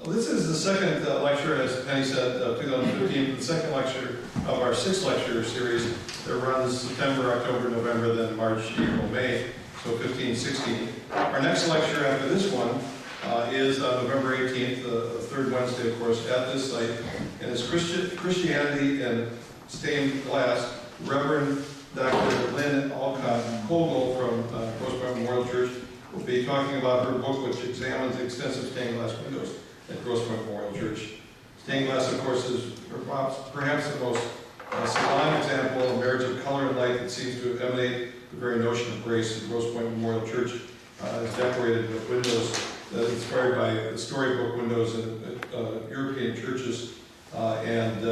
Well, this is the second lecture, as Penny said, of 2015, the second lecture of our 6-lecture series that runs September, October, November, then March, April, May, so 15, 16. Our next lecture after this one is on November 18th, the third Wednesday, of course, at this site, and it's Christianity and Stained Glass. Reverend Dr. Lynn Alcott Kogel from Grosse Memorial Church will be talking about her book, which examines the extensive stained glass windows at Grosse Memorial Church. Stained glass, of course, is perhaps the most sublime example of marriage of color and light that seems to emanate the very notion of grace. The Grosse Memorial Church is decorated with windows that are inspired by the storybook windows in European churches, and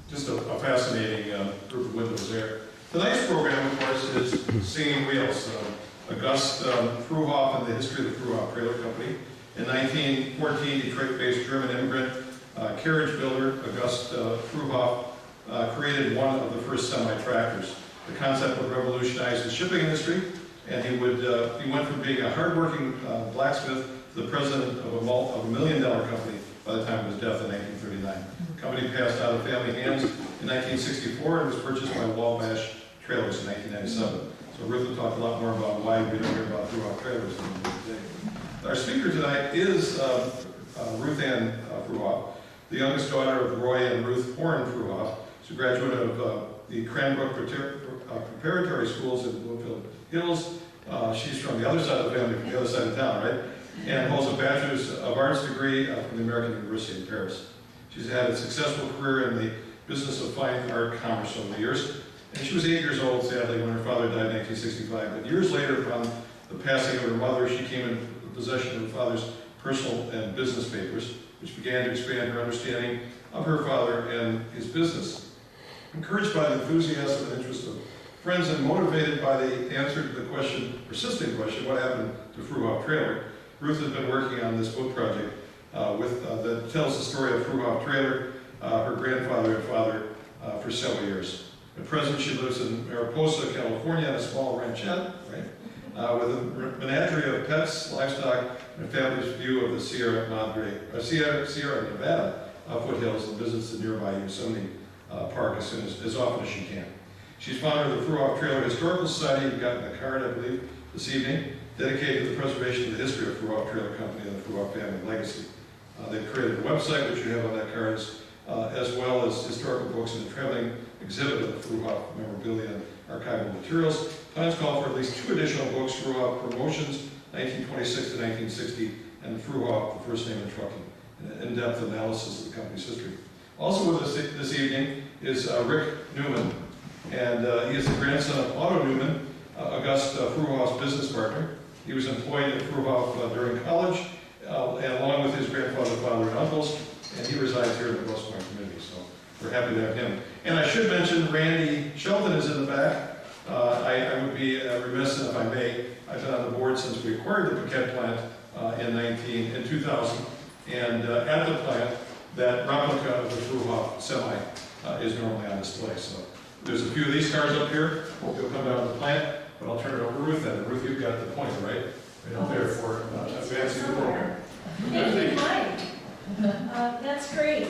just a fascinating group of windows there. Tonight's program, of course, is Singing Wheels. Auguste Fruehauf and the history of the Fruehauf Trailer Company. In 1914, Detroit-based German immigrant carriage builder Auguste Fruehauf created one of the first semi-tractors. The concept would revolutionize the shipping industry, and he went from being a hardworking blacksmith to the president of a $1 million company by the time of his death in 1939. The company passed out of family hands in 1964 and was purchased by Wabash Trailers in 1997. So Ruth will talk a lot more about why we don't hear about Fruehauf Trailers today. Our speaker tonight is Ruth Ann Fruehauf, the youngest daughter of Roy and Ruth Fruehauf. She's a graduate of the Cranbrook Preparatory Schools in Bloomfield Hills. She's from the other side of the family, from the other side of town, right? And holds a Bachelor's of Arts degree from the American University in Paris. She's had a successful career in the business of fine art commerce over the years. And she was 8 years old, sadly, when her father died in 1965. But years later, upon the passing of her mother, she came into possession of her father's personal and business papers, which began to expand her understanding of her father and his business. Encouraged by the enthusiasm and interest of friends and motivated by the answer to the persistent question, what happened to Fruehauf Trailer, Ruth has been working on this book project that tells the story of Fruehauf Trailer, her grandfather and father, for several years. At present, she lives in Mariposa, California, in a small ranchette, right, with a menagerie of pets, livestock, and a fabulous view of the Sierra Nevada foothills, and visits the nearby Yosemite Park as often as she can. She's founder of the Fruehauf Trailer Historical Society. You've gotten a card, I believe, this evening, dedicated to the preservation of the history of Fruehauf Trailer Company and the Fruehauf family legacy. They've created a website, which you have on that card, as well as historical books and a traveling exhibit of the Fruehauf memorabilia and archival materials. Plans call for at least 2 additional books: Fruehauf Promotions, 1926 to 1960, and Fruehauf, the First Name in Trucking, an in-depth analysis of the company's history. Also with us this evening is Rick Newman, and he is the grandson of Otto Newman, Auguste Fruehauf's business partner. He was employed at Fruehauf during college, and along with his grandfather, father, and uncles, and he resides here in the Grosse community, so we're happy to have him. And I should mention Randy Shelton is in the back. I would be remiss if I may. I've been on the board since we acquired the Paquette plant in 2000, and at the plant, that replica of the Fruehauf semi is normally on display. So there's a few of these cars up here. Hope you'll come down to the plant, but I'll turn it over to Ruth then. Ruth, you've got the Pointe, right? Right up there for advancing the program. Thank you, Mike. That's great.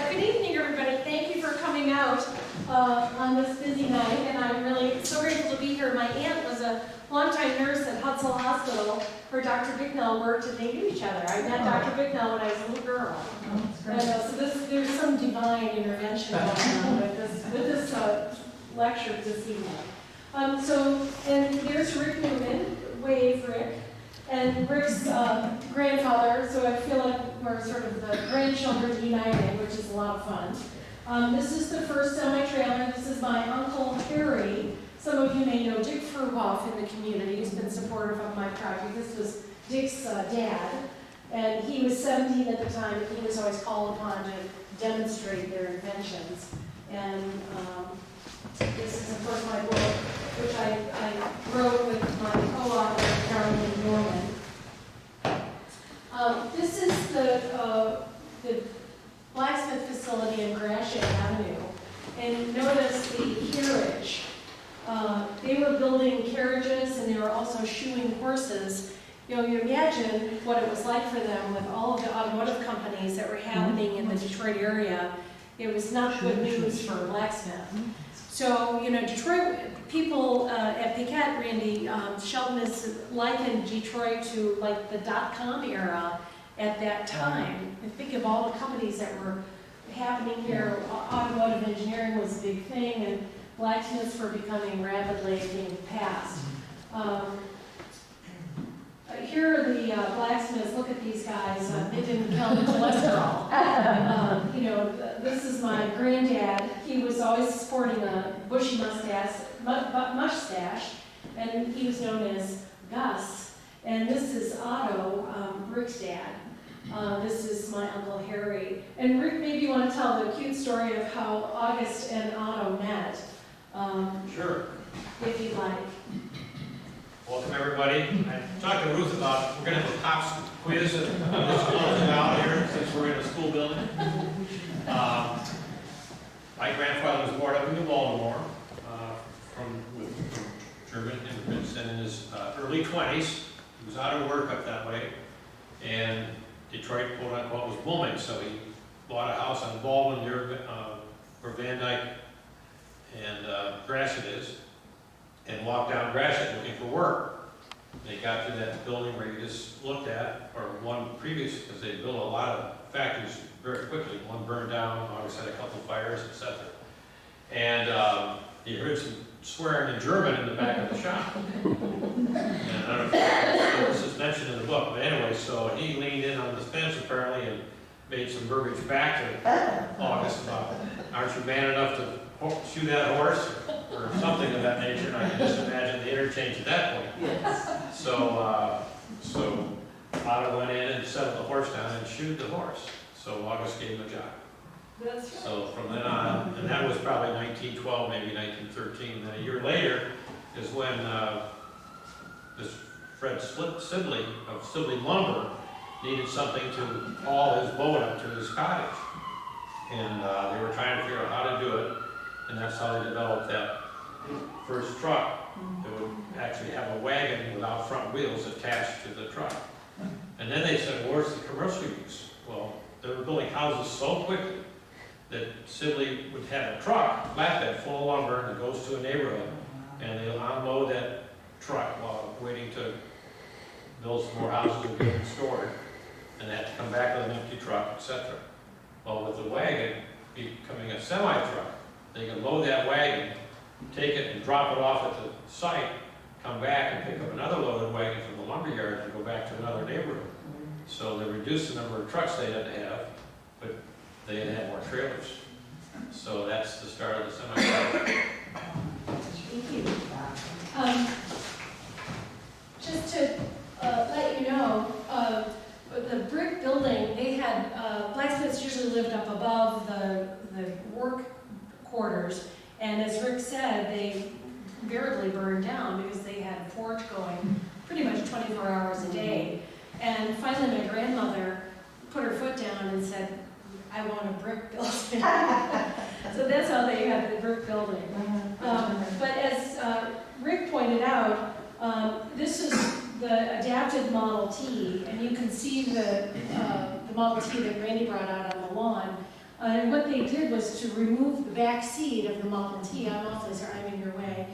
Good evening, everybody. Thank you for coming out on this busy night, and I'm really so grateful to be here. My aunt was a longtime nurse at Hutzel Hospital where Dr. Bicknell worked, and they knew each other. I met Dr. Bicknell when I was a little girl. So there's some divine intervention going on with this lecture this evening. And there's Rick Newman, wave Rick, and Rick's grandfather, so I feel like we're sort of the grandchildren united, which is a lot of fun. This is the first semi-trailer. This is my Uncle Harry. Some of you may know Dick Fruehauf in the community. He's been supportive of my project. This was Dick's dad, and he was 17 at the time, and he was always called upon to demonstrate their inventions. And this is, of course, my book, which I wrote with my co-author, Darlene Norman. This is the blacksmith facility in Grosse Avenue. And notice the carriage They were building carriages and they were also shoeing horses. You know, you imagine what it was like for them with all of the automotive companies that were happening in the Detroit area. It was not good news for a blacksmith. So, you know, Detroit, people at Piquette, Randy Shelton has likened Detroit to like the .com era at that time. And think of all the companies that were happening here. Automotive engineering was a big thing, and blacksmiths were becoming rapidly being passed. Here are the blacksmiths. Look at these guys. They didn't count the cholesterol. You know, this is my granddad. He was always sporting a bushy mustache, and he was known as Gus. And this is Otto, Rick's dad. This is my Uncle Harry. And Rick, maybe you want to tell the cute story of how August and Otto met. Sure. If you'd like. Welcome, everybody. I talked to Ruth about, we're going to have a pops quiz at this out here since we're in a school building. My grandfather was born up in New Baltimore from German immigrants, and in his early 20s, he was out of work up that way, and Detroit, quote unquote, was booming, so he bought a house on Baldwin near where Van Dyke and Gratiot is, and walked down Gratiot looking for work. They got to that building where you just looked at, or one previous, because they built a lot of factories very quickly. One burned down, August had a couple of fires, etc. And he heard some swearing in German in the back of the shop. And I don't know if this is mentioned in the book, but anyway, so he leaned in on the fence apparently and made some verbiage back to August about, aren't you man enough to shoe that horse, or something of that nature, and I can just imagine the interchange at that point. Yes. So Otto went in and settled the horse down and shoed the horse. So August gave him a job. That's right. So from then on, and that was probably 1912, maybe 1913. Then a year later is when this Fred Sibley of Sibley Lumber needed something to haul his boat up to his cottage. And they were trying to figure out how to do it. And that's how they developed that first truck that would actually have a wagon without front wheels attached to the truck. And then they said, well, where's the commercial use? Well, they were building houses so quickly that Sibley would have a truck, flatbed, full of lumber that goes to a neighborhood, and they'll unload that truck while waiting to build some more houses and get them stored, and they have to come back with an empty truck, etc. Well, with the wagon becoming a semi-truck, they can load that wagon, take it and drop it off at the site, come back and pick up another loaded wagon from the lumber yard and go back to another neighborhood. So they reduced the number of trucks they had to have, but they had to have more trailers. So that's the start of the semi-truck. Thank you. Just to let you know, the brick building, they had, blacksmiths usually lived up above the work quarters, and as Rick said, they invariably burned down because they had a forge going pretty much 24 hours a day. And finally my grandmother put her foot down and said, I want a brick building. So that's how they had the brick building. But as Rick pointed out, this is the adapted Model T, and you can see the Model T that Randy brought out on the lawn. And what they did was to remove the back seat of the Model T. I'm awfully sorry, I'm in your way.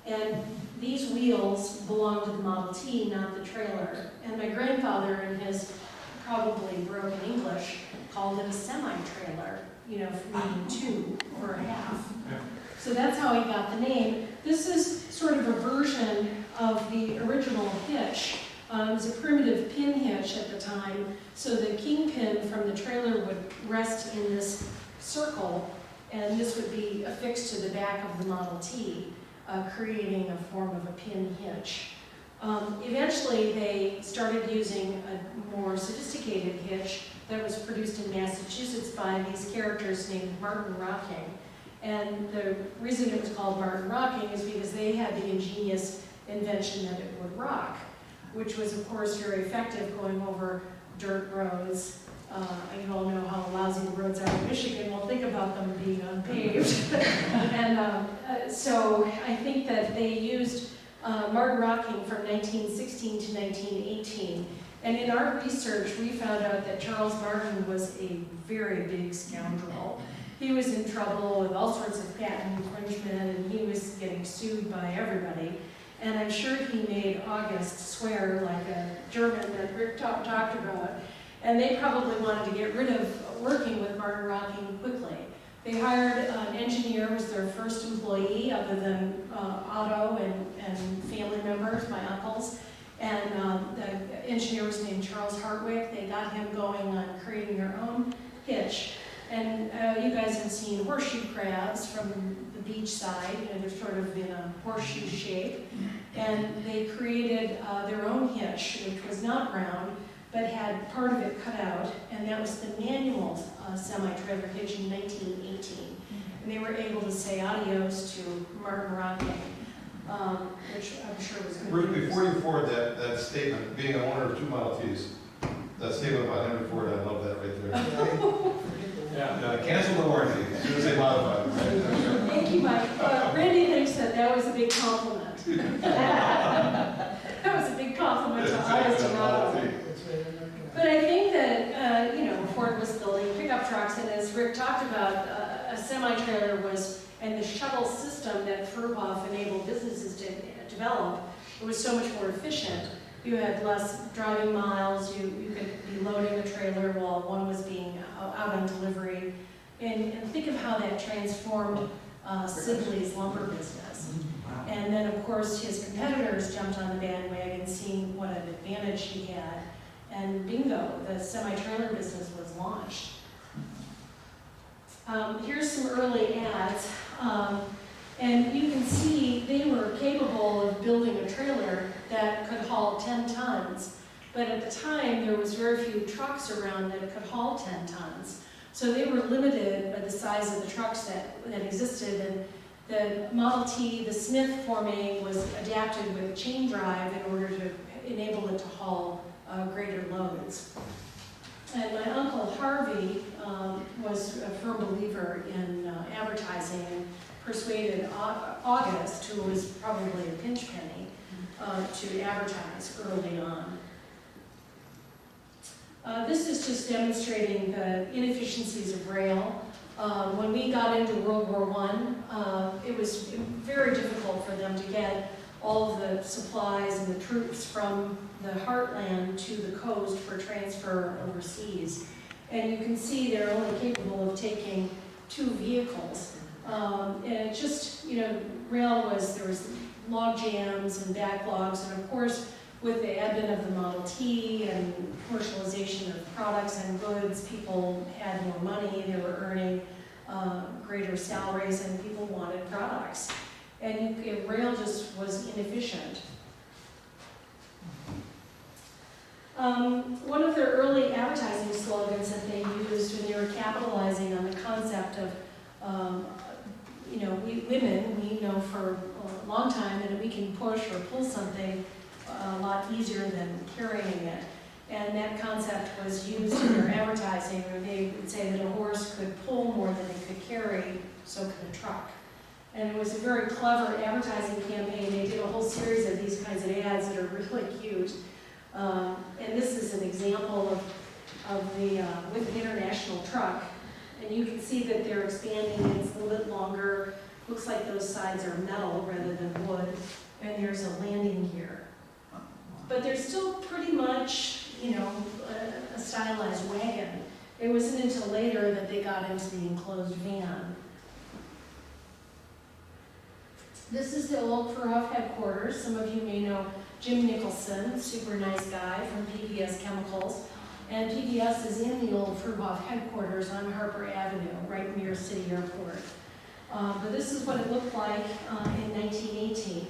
And these wheels belong to the Model T, not the trailer. And my grandfather, in his probably broken English, called it a semi-trailer, you know, meaning two or a half. So that's how he got the name. This is sort of a version of the original hitch. It was a primitive pin hitch at the time, so the kingpin from the trailer would rest in this circle, and this would be affixed to the back of the Model T, creating a form of a pin hitch. Eventually, they started using a more sophisticated hitch that was produced in Massachusetts by these characters named Martin Rocking. And the reason it was called Martin Rocking is because they had the ingenious invention that it would rock, which was, of course, very effective going over dirt roads You all know how lousy the roads are in Michigan. Well, think about them being unpaved. And so I think that they used Martin Rocking from 1916 to 1918. And in our research, we found out that Charles Martin was a very big scoundrel. He was in trouble with all sorts of patent infringement, and he was getting sued by everybody. And I'm sure he made August swear like a German that Rick talked about. And they probably wanted to get rid of working with Martin Rocking quickly. They hired an engineer, was their first employee, other than Otto and family members, my uncles. And the engineer was named Charles Hartwick. They got him going on creating their own hitch. And you guys have seen horseshoe crabs from the beach side. You know, they're sort of in a horseshoe shape. And they created their own hitch, which was not round, but had part of it cut out. And that was the manual semi-trailer hitch in 1918. And they were able to say adios to Martin Rocking, which I'm sure was good. Ruth, before you forward that statement, being an owner of 2 Model Ts, that statement about Henry Ford, I love that right there. Yeah. Cancel the warranty, as soon as they modify it. Thank you, Mike. Randy thinks that was a big compliment. That was a big compliment to us, to Otto. But I think that, Ford was building pickup trucks, and as Rick talked about, a semi-trailer was, and the shuttle system that Fruehauf enabled businesses to develop, it was so much more efficient. You had less driving miles, you could be loading a trailer while one was being out on delivery. And think of how that transformed Sibley's lumber business. And then, of course, his competitors jumped on the bandwagon, seeing what an advantage he had. And bingo, the semi-trailer business was launched. Here's some early ads. And you can see they were capable of building a trailer that could haul 10 tons. But at the time, there was very few trucks around that could haul 10 tons. So they were limited by the size of the trucks that existed. And the Model T, the Smith forming, was adapted with chain drive in order to enable it to haul greater loads. And my uncle Harvey was a firm believer in advertising and persuaded August, who was probably a pinch penny, to advertise early on. This is just demonstrating the inefficiencies of rail. When we got into World War I, it was very difficult for them to get all of the supplies and the troops from the heartland to the coast for transfer overseas. And you can see they're only capable of taking 2 vehicles. And it just, rail there was log jams and backlogs, and of course, with the advent of the Model T and commercialization of products and goods, people had more money, they were earning greater salaries, and people wanted products. And rail just was inefficient. One of their early advertising slogans that they used when they were capitalizing on the concept of, we women, we know for a long time that we can push or pull something a lot easier than carrying it. And that concept was used in their advertising, where they would say that a horse could pull more than it could carry, so could a truck. And it was a very clever advertising campaign. They did a whole series of these kinds of ads that are really cute. And this is an example of the with the International truck. And you can see that they're expanding. It's a little bit longer. Looks like those sides are metal rather than wood. And there's a landing gear. But they're still pretty much, a stylized wagon. It wasn't until later that they got into the enclosed van. This is the old Fruehauf headquarters. Some of you may know Jim Nicholson, super nice guy from PBS Chemicals. And PBS is in the old Fruehauf headquarters on Harper Avenue, right near City Airport. But this is what it looked like in 1918.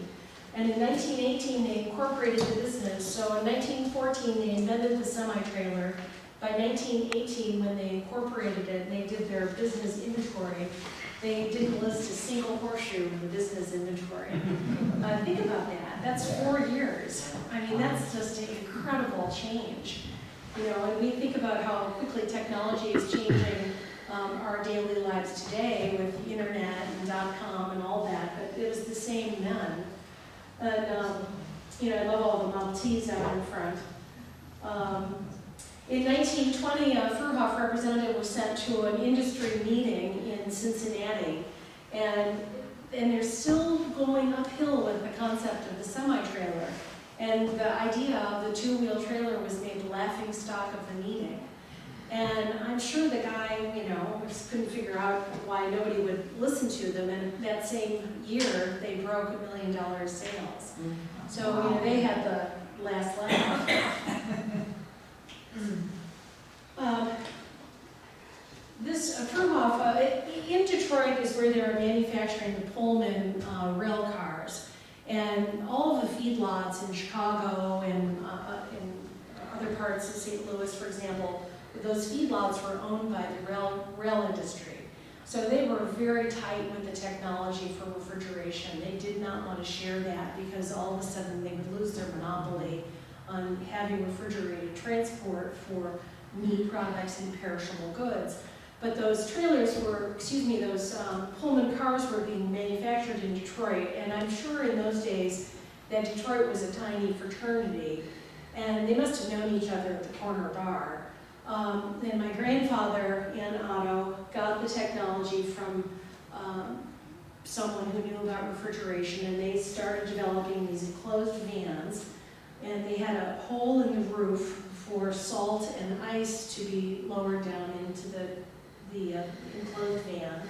And in 1918, they incorporated the business. So in 1914, they invented the semi-trailer. By 1918, when they incorporated it and they did their business inventory, they didn't list a single horseshoe in the business inventory. Think about that. That's 4 years. I mean, that's just an incredible change. And we think about how quickly technology is changing our daily lives today with the internet and .com and all that, but it was the same then. And, I love all the Model Ts out in front. In 1920, a Fruehauf representative was sent to an industry meeting in Cincinnati, and they're still going uphill with the concept of the semi-trailer. And the idea of the two-wheel trailer was made the laughing stock of the meeting. And I'm sure the guy, just couldn't figure out why nobody would listen to them. And that same year, they broke $1 million sales. So, they had the last laugh. This Fruehauf, in Detroit is where they're manufacturing the Pullman rail cars. And all of the feedlots in Chicago and in other parts of St. Louis, for example, those feedlots were owned by the rail industry. So they were very tight with the technology for refrigeration. They did not want to share that because all of a sudden they would lose their monopoly on having refrigerated transport for meat products and perishable goods. But those those Pullman cars were being manufactured in Detroit, and I'm sure in those days that Detroit was a tiny fraternity, and they must have known each other at the corner bar. And my grandfather and Otto got the technology from someone who knew about refrigeration, and they started developing these enclosed vans, and they had a hole in the roof for salt and ice to be lowered down into the enclosed van,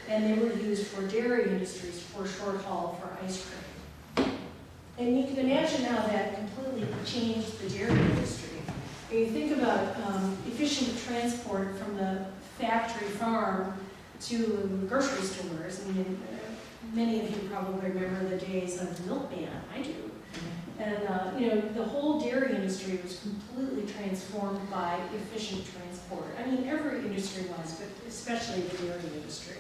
and they were used for dairy industries for short haul for ice cream. And you can imagine how that completely changed the dairy industry. When you think about efficient transport from the factory farm to grocery stores, many of you probably remember the days of the milkman. I do. And the whole dairy industry was completely transformed by efficient transport. Every industry was, but especially the dairy industry.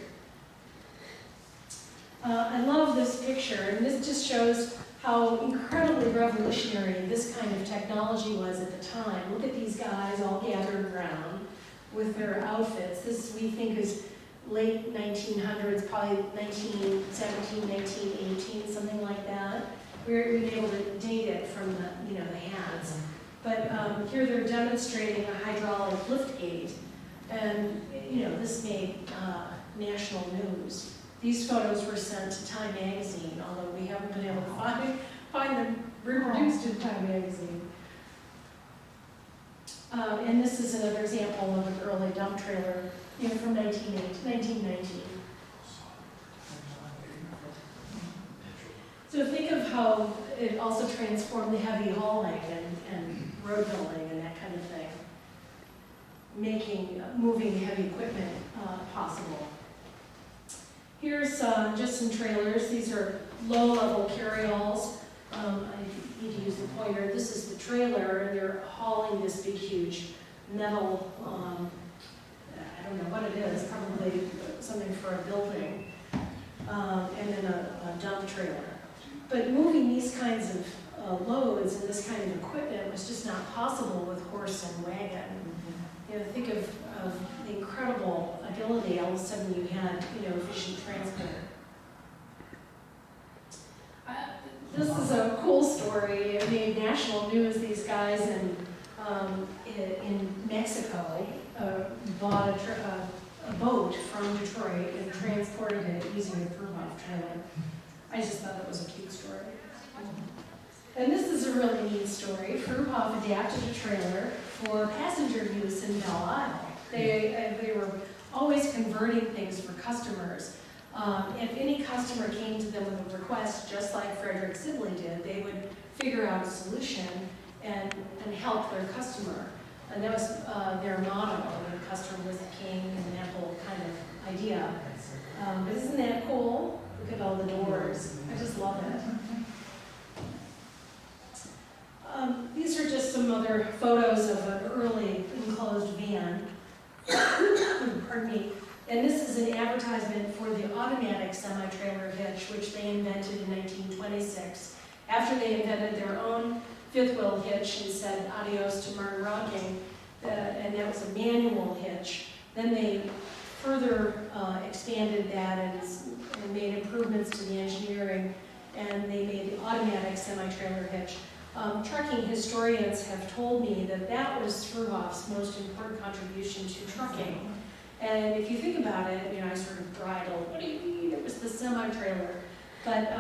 I love this picture, and this just shows how incredibly revolutionary this kind of technology was at the time. Look at these guys all gathered around with their outfits. This, we think, is late 1900s, probably 1917, 1918, something like that. We're able to date it from the hats. But here they're demonstrating a hydraulic lift gate, and this made national news. These photos were sent to Time magazine, although we haven't been able to find them reproduced in Time magazine. And this is another example of an early dump trailer from 1919. So think of how it also transformed the heavy hauling and road building and that kind of thing, making moving heavy equipment possible. Here's just some trailers. These are low-level carryalls. I need to use the pointer. This is the trailer, and they're hauling this big, huge metal, I don't know what it is, probably something for a building, and then a dump trailer. But moving these kinds of loads and this kind of equipment was just not possible with horse and wagon. Think of the incredible ability all of a sudden you had, efficient transport. This is a cool story. It made national news. These guys in Mexico bought a boat from Detroit and transported it using a Fruehauf trailer. I just thought that was a cute story. And this is a really neat story. Fruehauf adapted a trailer for passenger use in Belle Isle. They were always converting things for customers. If any customer came to them with a request, just like Frederick Sibley did, they would figure out a solution and help their customer. And that was their motto, the customer was the king, and that whole kind of idea. But isn't that cool? Look at all the doors. I just love it. These are just some other photos of an early enclosed van. Pardon me. And this is an advertisement for the automatic semi-trailer hitch, which they invented in 1926. After they invented their own fifth wheel hitch and said adios to Martin rocking, and that was a manual hitch. Then they further expanded that and made improvements to the engineering, and they made the automatic semi-trailer hitch. Trucking historians have told me that that was Fruehauf's most important contribution to trucking. And if you think about it, you know, I sort of bridled, what do you mean? It was the semi-trailer. But,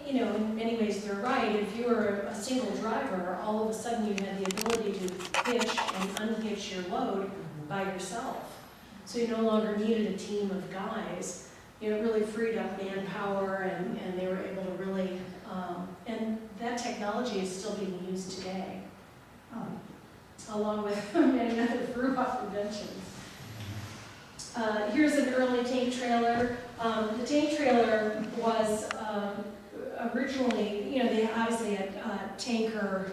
you know, in many ways they're right. If you were a single driver, all of a sudden you had the ability to hitch and unhitch your load by yourself. So you no longer needed a team of guys. You know, it really freed up manpower, and they were able to really, and that technology is still being used today, along with many other Fruehauf inventions. Here's an early tank trailer. The tank trailer was originally, you know, they obviously had tanker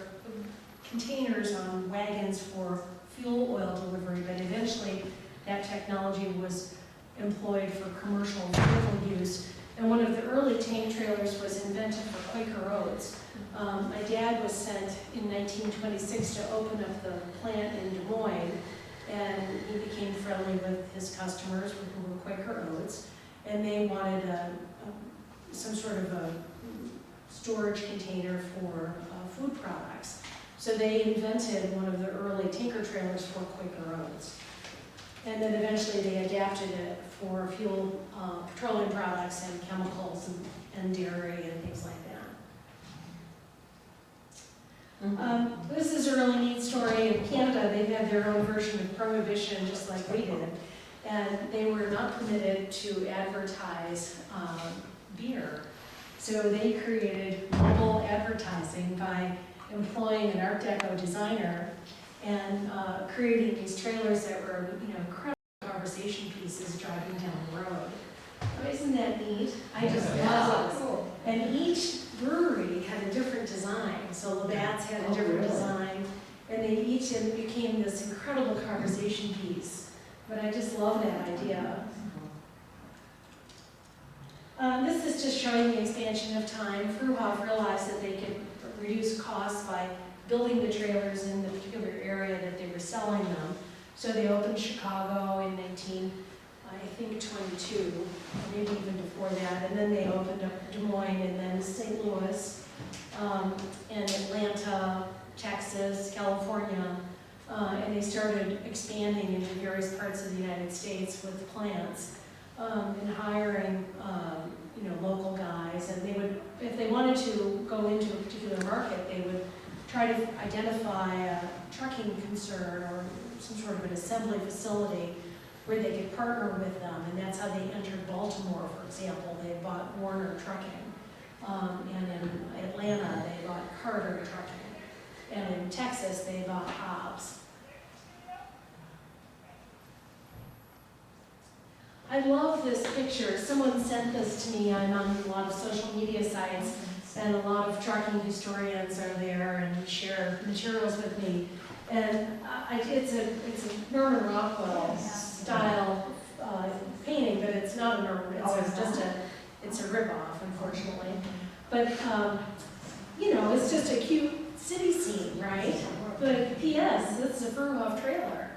containers on wagons for fuel oil delivery, but eventually that technology was employed for commercial vehicle use. And one of the early tank trailers was invented for Quaker Oats. My dad was sent in 1926 to open up the plant in Des Moines, and he became friendly with his customers, who were Quaker Oats, and they wanted some sort of a storage container for food products. So they invented one of the early tanker trailers for Quaker Oats. And then eventually they adapted it for fuel, petroleum products and chemicals and dairy and things like that. This is a really neat story. In Canada, they've had their own version of prohibition, just like we did. And they were not permitted to advertise beer. So they created mobile advertising by employing an Art Deco designer and creating these trailers that were, you know, incredible conversation pieces driving down the road. Oh, isn't that neat? I just love it. Cool. And each brewery had a different design. So Labatt's had a different design, and they each became this incredible conversation piece. But I just love that idea. This is just showing the expansion of time. Fruehauf realized that they could reduce costs by building the trailers in the particular area that they were selling them. So they opened Chicago in 22, or maybe even before that, and then they opened up Des Moines and then St. Louis, and Atlanta, Texas, California, and they started expanding into various parts of the United States with plants, and hiring you know, local guys, and they would, if they wanted to go into a particular market, they would try to identify a trucking concern or some sort of an assembly facility where they could partner with them, and that's how they entered Baltimore, for example. They bought Warner Trucking, and in Atlanta they bought Carter Trucking, and in Texas they bought Hobbs. I love this picture. Someone sent this to me. I'm on a lot of social media sites, and a lot of trucking historians are there and share materials with me. And it's a Norman Rockwell style painting, but it's not a Norman. It's a ripoff, unfortunately. But you know, it's just a cute city scene, right? But P.S. This is a Fruehauf trailer.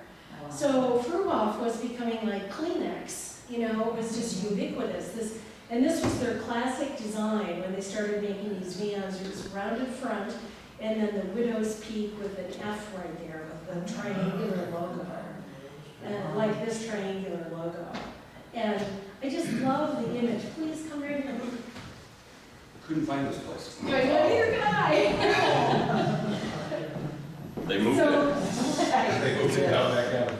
So Fruehauf was becoming like Kleenex. You know, it was just ubiquitous. This was their classic design when they started making these vans. It was rounded front, and then the widow's peak with an F right there with the triangular logo, and like this triangular logo. And I just love the image. Please come right in. Couldn't find this place. Neither could I. They moved it. They moved it down back out.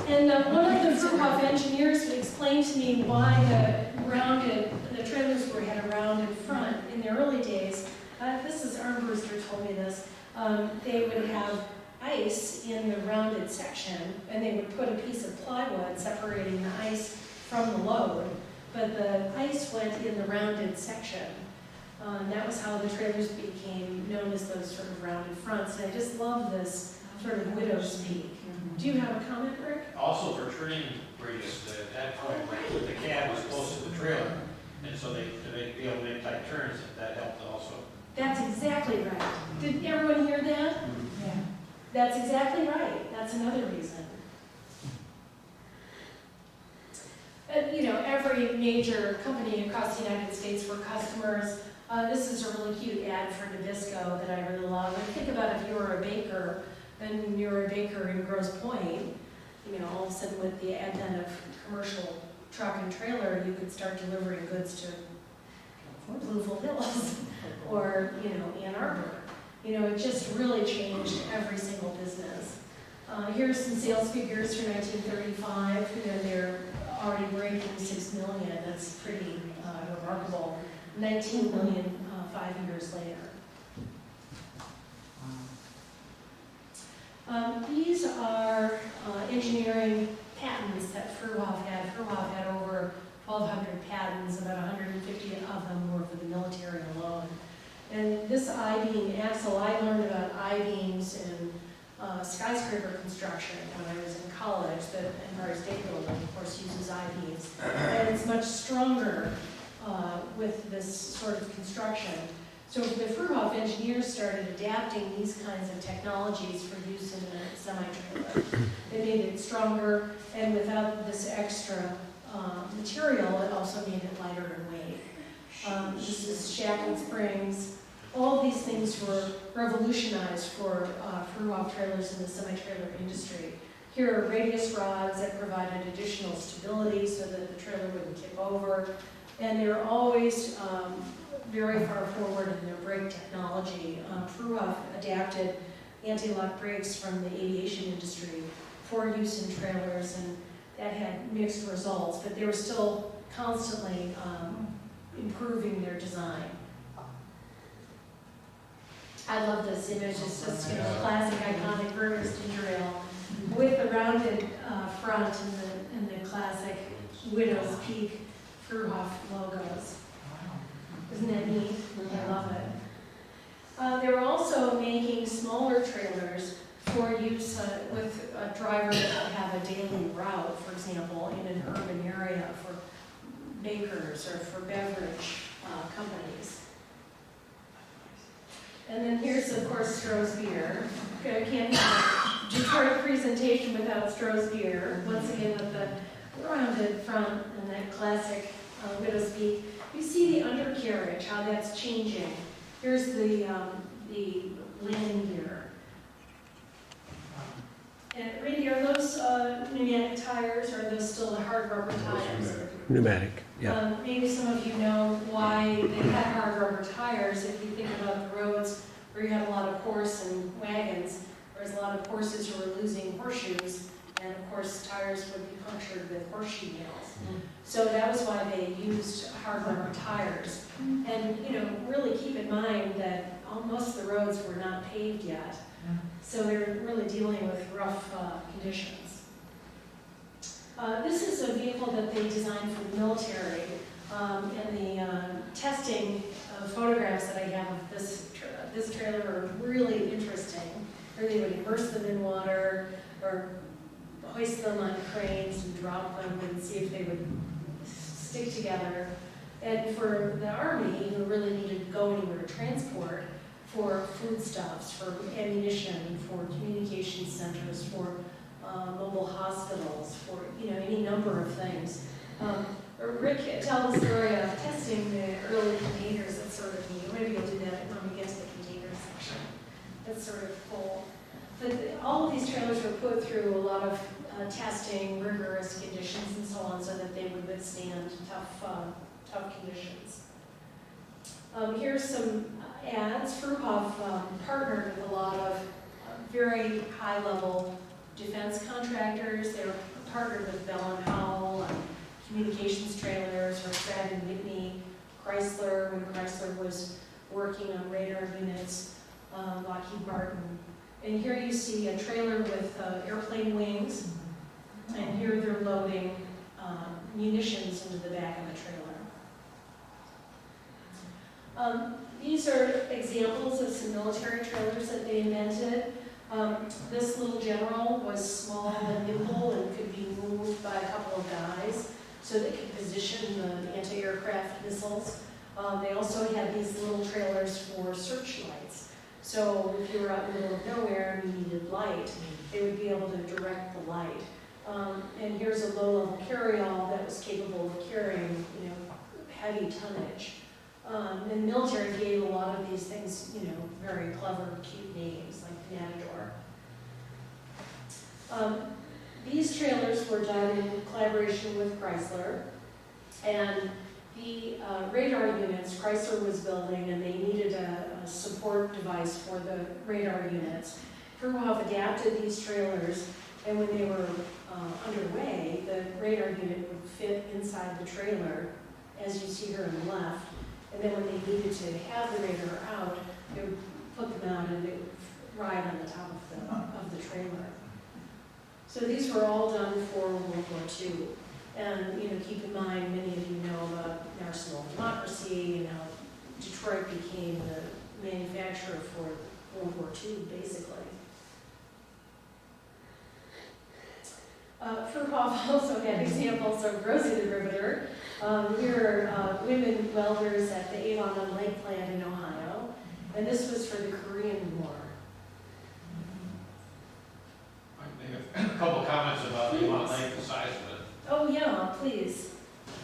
And one of the Fruehauf engineers explained to me why the trailers had a rounded front in the early days. This is Armbruster told me this. They would have ice in the rounded section, and they would put a piece of plywood separating the ice from the load, but the ice went in the rounded section. And that was how the trailers became known as those sort of rounded fronts. And I just love this sort of widow's peak. Do you have a comment, Rick? Also for train radius, at that point, like, the cab was close to the trailer, and so they, to be able to make tight turns, that helped also. That's exactly right. Did everyone hear that? Yeah. That's exactly right. That's another reason. You know, every major company across the United States for customers, this is a really cute ad for Nabisco that I really love. And think about if you were a baker, and you're a baker in Grosse Pointe, you know, all of a sudden with the advent of commercial truck and trailer, you could start delivering goods to Bluefield Hills or, you know, Ann Arbor. You know, it just really changed every single business. Here's some sales figures for 1935. You know, they're already breaking 6 million. That's pretty remarkable. 19 million 5 years later. These are engineering patents that Fruehauf had. Fruehauf had over 1,200 patents, about 150 of them were for the military alone. And this I-beam axle, I learned about I-beams in skyscraper construction when I was in college. The Empire State Building, of course, uses I-beams. And it's much stronger with this sort of construction. So the Fruehauf engineers started adapting these kinds of technologies for use in a semi-trailer. It made it stronger, and without this extra material, it also made it lighter in weight. This is shackled springs. All these things were revolutionized for Fruehauf trailers in the semi-trailer industry. Here are radius rods that provided additional stability so that the trailer wouldn't tip over. And they're always very far forward in their brake technology. Fruehauf adapted anti-lock brakes from the aviation industry for use in trailers, and that had mixed results, but they were still constantly improving their design. I love this image. It's just, you know, classic, iconic Burgers ginger ale with the rounded front and the classic Widow's Peak Fruehauf logos. Isn't that neat? I love it. They're also making smaller trailers for use with a driver that have a daily route, for example, in an urban area for bakers or for beverage companies. And then here's, of course, Stroh's beer. I can't have a Detroit presentation without Stroh's beer. Once again, with the rounded front and that classic Widow's Peak. You see the undercarriage, how that's changing. Here's the landing gear. And Randy, are those pneumatic tires, or are those still the hard rubber tires? Pneumatic, yeah. Maybe some of you know why they had hard rubber tires. If you think about the roads where you had a lot of horse and wagons, there's a lot of horses who were losing horseshoes, and of course tires would be punctured with horseshoe nails. So that was why they used hard rubber tires. And you know, really keep in mind that most of the roads were not paved yet. So they're really dealing with rough conditions. This is a vehicle that they designed for the military, and the testing photographs that I have of this trailer are really interesting. Or they would immerse them in water, or hoist them on cranes and drop them and see if they would stick together. And for the Army, who really needed to go anywhere to transport, for foodstuffs, for ammunition, for communication centers, for mobile hospitals, for any number of things. Rick, tell the story of testing the early containers. That's sort of neat. Maybe you'll do that when we get to the container section. That's sort of cool. But all of these trailers were put through a lot of testing, rigorous conditions, and so on, so that they would withstand tough conditions. Here's some ads. Fruehauf partnered with a lot of very high-level defense contractors. They were partnered with Bell and Howell, communications trailers, or Pratt and Whitney, Chrysler, when Chrysler was working on radar units, Lockheed Martin. And here you see a trailer with airplane wings, and here they're loading munitions into the back of the trailer. These are examples of some military trailers that they invented. This little General was small and nimble and could be moved by a couple of guys so they could position the anti-aircraft missiles. They also had these little trailers for searchlights. So if you were out in the middle of nowhere and you needed light, they would be able to direct the light. And here's a low-level carryall that was capable of carrying, heavy tonnage. And the military gave a lot of these things, very clever, cute names, like Matador. These trailers were done in collaboration with Chrysler, and the radar units Chrysler was building, and they needed a support device for the radar units. Fruehauf adapted these trailers, and when they were underway, the radar unit would fit inside the trailer, as you see here on the left. And then when they needed to have the radar out, they would put them out and they would ride on the top of the trailer. So these were all done for World War II. And keep in mind, many of you know about the Arsenal of Democracy and how Detroit became the manufacturer for World War II, basically. Fruehauf also had examples of Grosse the Riveter. Here are women welders at the Avon on Lake plant in Ohio, and this was for the Korean War. I make a couple comments about the amount of length and size of it. Oh yeah, please.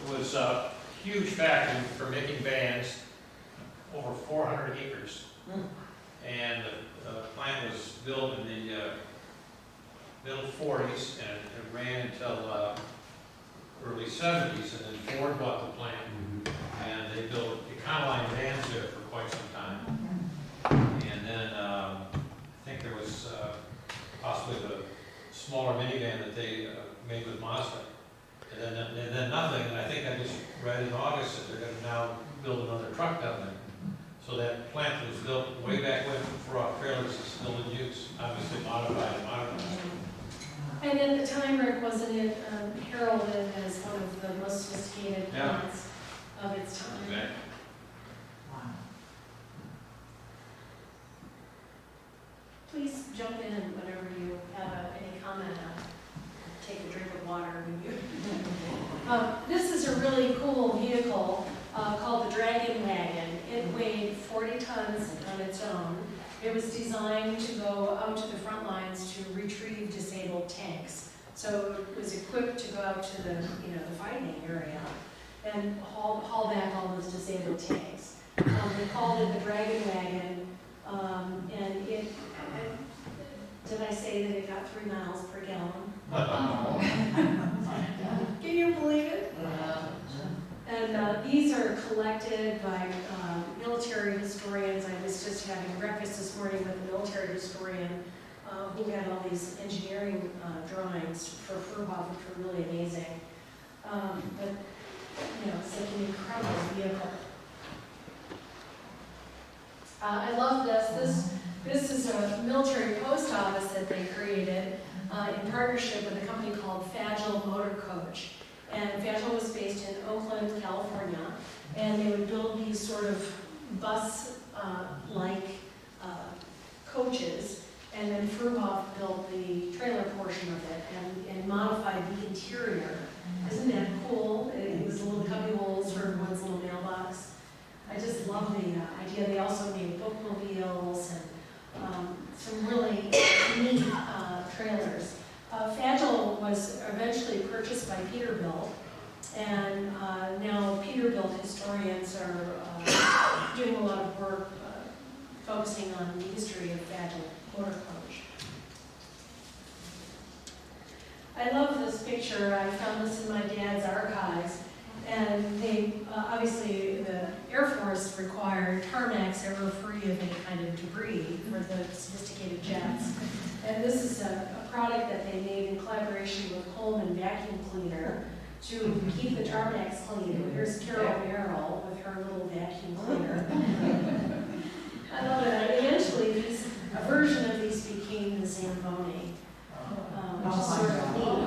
It was a huge factory for making bands, over 400 acres. And the plant was built in the middle 40s, and it ran until early 70s, and then Ford bought the plant, and they built Econoline vans there for quite some time. And then I think there was possibly the smaller minivan that they made with Mazda. And then nothing, and I think I just read in August that they're going to now build another truck down there. So that plant that was built way back when for Fruehauf Trailers is still in use, obviously modified and modernized. And at the time, Rick, wasn't it heralded as one of the most sophisticated plants of its time? Exactly. Please jump in whenever you have any comment on. Take a drink of water when you. This is a really cool vehicle called the Dragon Wagon. It weighed 40 tons on its own. It was designed to go out to the front lines to retrieve disabled tanks. So it was equipped to go out to the fighting area and haul back all those disabled tanks. They called it the Dragon Wagon, and did I say that it got 3 miles per gallon? Can you believe it? And these are collected by military historians. I was just having breakfast this morning with a military historian who had all these engineering drawings for Fruehauf, which were really amazing. But it's like an incredible vehicle. I love this. This is a military post office that they created in partnership with a company called Fagel Motor Coach. And Fagel was based in Oakland, California, and they would build these sort of bus-like coaches, and then Fruehauf built the trailer portion of it and modified the interior. Isn't that cool? It was little cubby holes for everyone's little mailbox. I just love the idea. They also made bookmobiles and some really neat trailers. Fagel was eventually purchased by Peterbilt, and now Peterbilt historians are doing a lot of work focusing on the history of Fagel Motor Coach. I love this picture. I found this in my dad's archives, and they obviously the Air Force required tarmacs that were free of any kind of debris for the sophisticated jets. And this is a product that they made in collaboration with Coleman Vacuum Cleaner to keep the tarmacs clean. Here's Carol Merrill with her little vacuum cleaner. I love it. Eventually, a version of these became the Zamboni, which is sort of neat.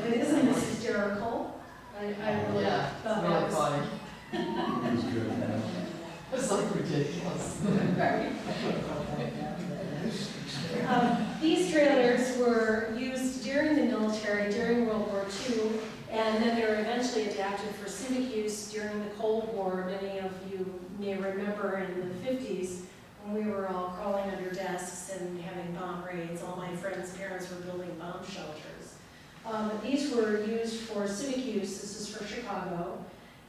And isn't this hysterical? I really thought that was funny. It's like ridiculous. These trailers were used during the military, during World War II, and then they were eventually adapted adapted for civic use during the Cold War. Many of you may remember in the 50s when we were all crawling under desks and having bomb raids. All my friends' parents were building bomb shelters. These were used for civic use. This is for Chicago.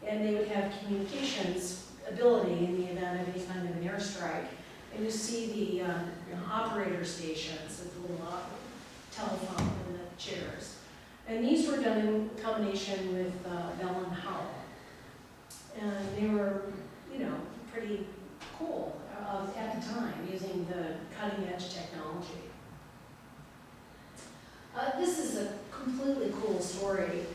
And they would have communications ability in the event of any kind of an airstrike. And you see the operator stations with the little telephone and the chairs. And these were done in combination with Bell and Howell. And they were, you know, pretty cool at the time, using the cutting edge technology. This is a completely cool story.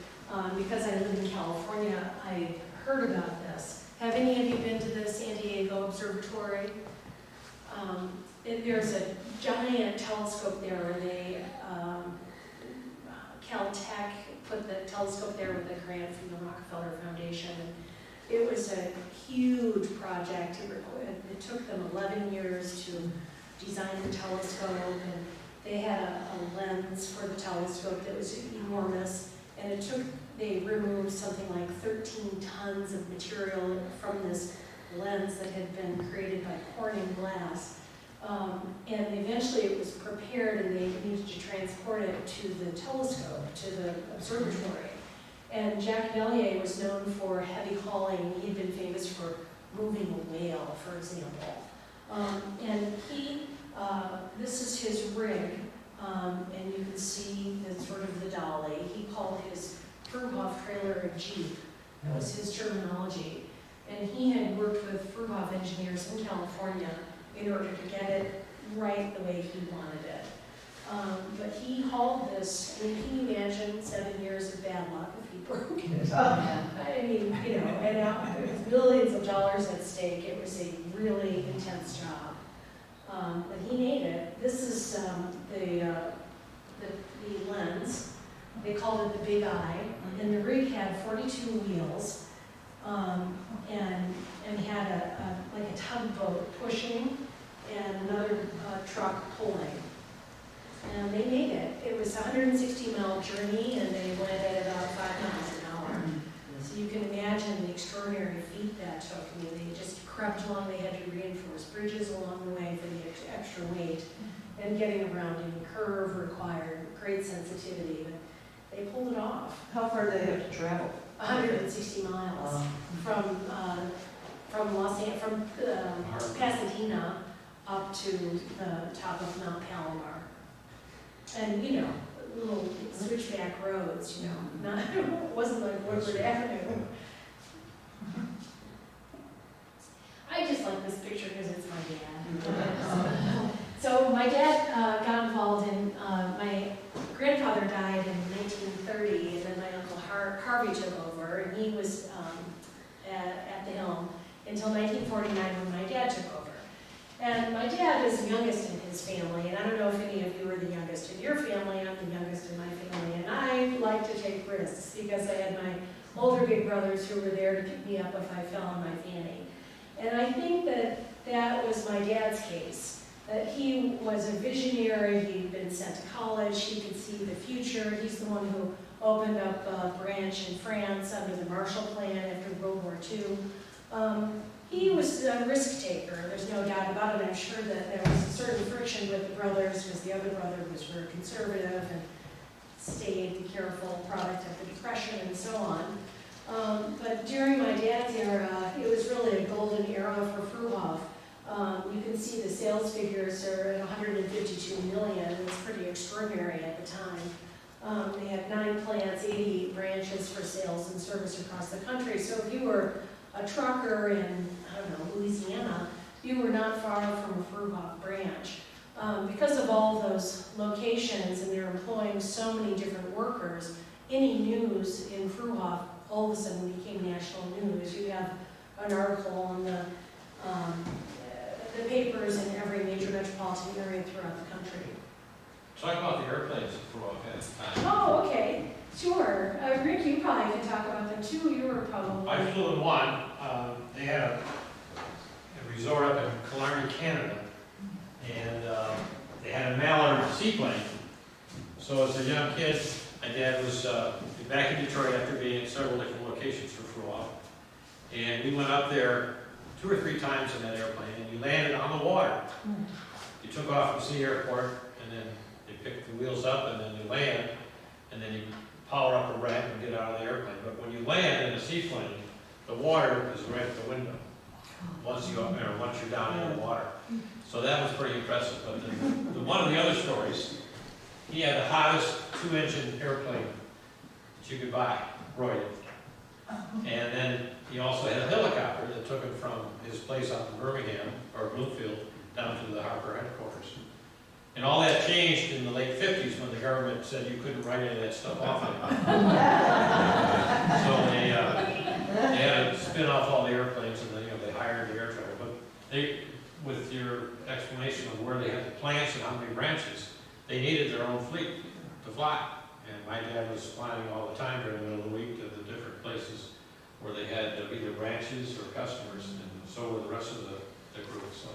Because I live in California, I heard about this. Have any of you been to the San Diego Observatory? There's a giant telescope there where they, Caltech put the telescope there with a grant from the Rockefeller Foundation. It was a huge project. It took them 11 years to design the telescope, and they had a lens for the telescope that was enormous. And they removed something like 13 tons of material from this lens that had been created by Corning glass. And eventually it was prepared and they needed to transport it to the telescope, to the observatory. And Jacques Valier was known for heavy hauling. He'd been famous for moving a whale, for example. And this is his rig. And you can see the sort of the dolly. He called his Fruehauf Trailer a Jeep. That was his terminology. And he had worked with Fruehauf engineers in California in order to get it right the way he wanted it. But he hauled this, and can you imagine 7 years of bad luck if he broke it? I mean, you know, and there was millions of dollars at stake. It was a really intense job. But he made it. This is the lens. They called it the Big Eye. And the rig had 42 wheels and had like a tugboat pushing and another truck pulling. And they made it. It was a 160-mile journey, and they went at about 5 miles an hour. So you can imagine the extraordinary feat that took. I mean, they just crept along. They had to reinforce bridges along the way for the extra weight. And getting around any curve required great sensitivity. But they pulled it off. How far did they have to travel? 160 miles from Pasadena up to the top of Mount Palomar. And, you know, little switchback roads, you know, it wasn't like Woodward Avenue. I just like this picture because it's my dad. So my dad got involved in, my grandfather died in 1930, and then my Uncle Harvey took over, and he was at the helm until 1949 when my dad took over. And my dad is the youngest in his family, and I don't know if any of you are the youngest in your family. I'm the youngest in my family, and I like to take risks because I had my older big brothers who were there to pick me up if I fell on my fanny. And I think that was my dad's case, that he was a visionary. He'd been sent to college. He could see the future. He's the one who opened up a branch in France under the Marshall Plan after World War II. He was a risk taker, there's no doubt about it. I'm sure that there was a certain friction with the brothers because the other brother was very conservative and stayed the careful product of the Depression and so on. But during my dad's era, it was really a golden era for Fruehauf. You can see the sales figures are at 152 million. It's pretty extraordinary at the time. They had 9 plants, 80 branches for sales and service across the country. So if you were a trucker in, I don't know, Louisiana, you were not far from a Fruehauf branch. Because of all those locations and they're employing so many different workers, any news in Fruehauf all of a sudden became national news. You have an article on the papers in every major metropolitan area throughout the country. Talk about the airplanes that Fruehauf had at the time. Oh, okay, sure. Rick, you probably can talk about them too. You were probably... I flew in one. They had a resort up in Killarney, Canada, and they had a Mallard seaplane. So as a young kid, my dad was back in Detroit after being at several different locations. locations for Fruehauf. And we went up there 2 or 3 times in that airplane, and you landed on the water. You took off from Sea Airport, and then you pick the wheels up, and then you land, and then you power up a ramp and get out of the airplane. But when you land in a seaplane, the water is right at the window. Once you're down in the water. So that was pretty impressive. But one of the other stories, he had the hottest 2-engine airplane that you could buy, Roy. And then he also had a helicopter that took him from his place out in Birmingham, or Bloomfield, down to the Harper headquarters. And all that changed in the late 50s when the government said you couldn't write any of that stuff off anymore. So they had to spin off all the airplanes, and they hired the air travel. But with your explanation of where they had the plants and how many branches, they needed their own fleet to fly. And my dad was flying all the time during the middle of the week to the different places where they had either branches or customers, and so were the rest of the group. So.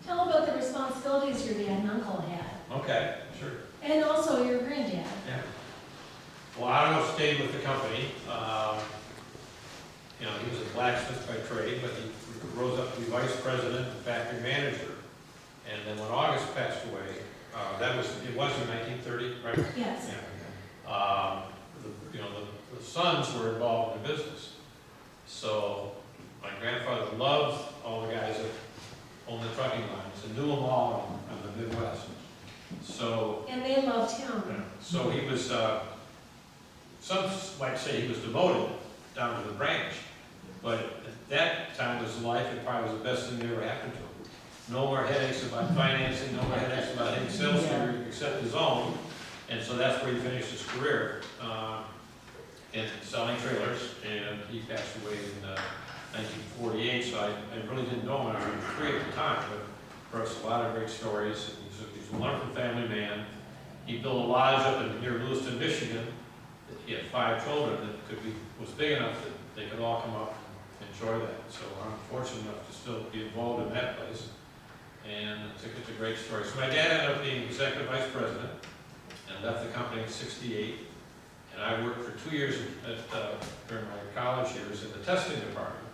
Tell about the responsibilities your dad and uncle had, Okay, sure. and also your granddad. Yeah. Well, Otto stayed with the company. He was a blacksmith by trade, but he rose up to be vice president and factory manager. And then when August passed away, it was in 1930, right? Yes. Yeah. The sons were involved in the business. So my grandfather loved all the guys that owned the trucking lines and knew them all in the Midwest. So. And they loved him. Yeah. So he was, some might say he was demoted down to the branch, but at that time of his life, it probably was the best thing that ever happened to him. No more headaches about financing, no more headaches about any sales figure except his own, and so that's where he finished his career in selling trailers, and he passed away in 1948, so I really didn't know him when I was 3 at the time, but for us, a lot of great stories. He's a wonderful family man. He built a lodge up near Lewiston, Michigan. He had 5 children that was big enough that they could all come up and enjoy that. So I'm fortunate enough to still be involved in that place. And it's a great story. So my dad ended up being executive vice president and left the company in '68. And I worked for 2 years during my college years in the testing department.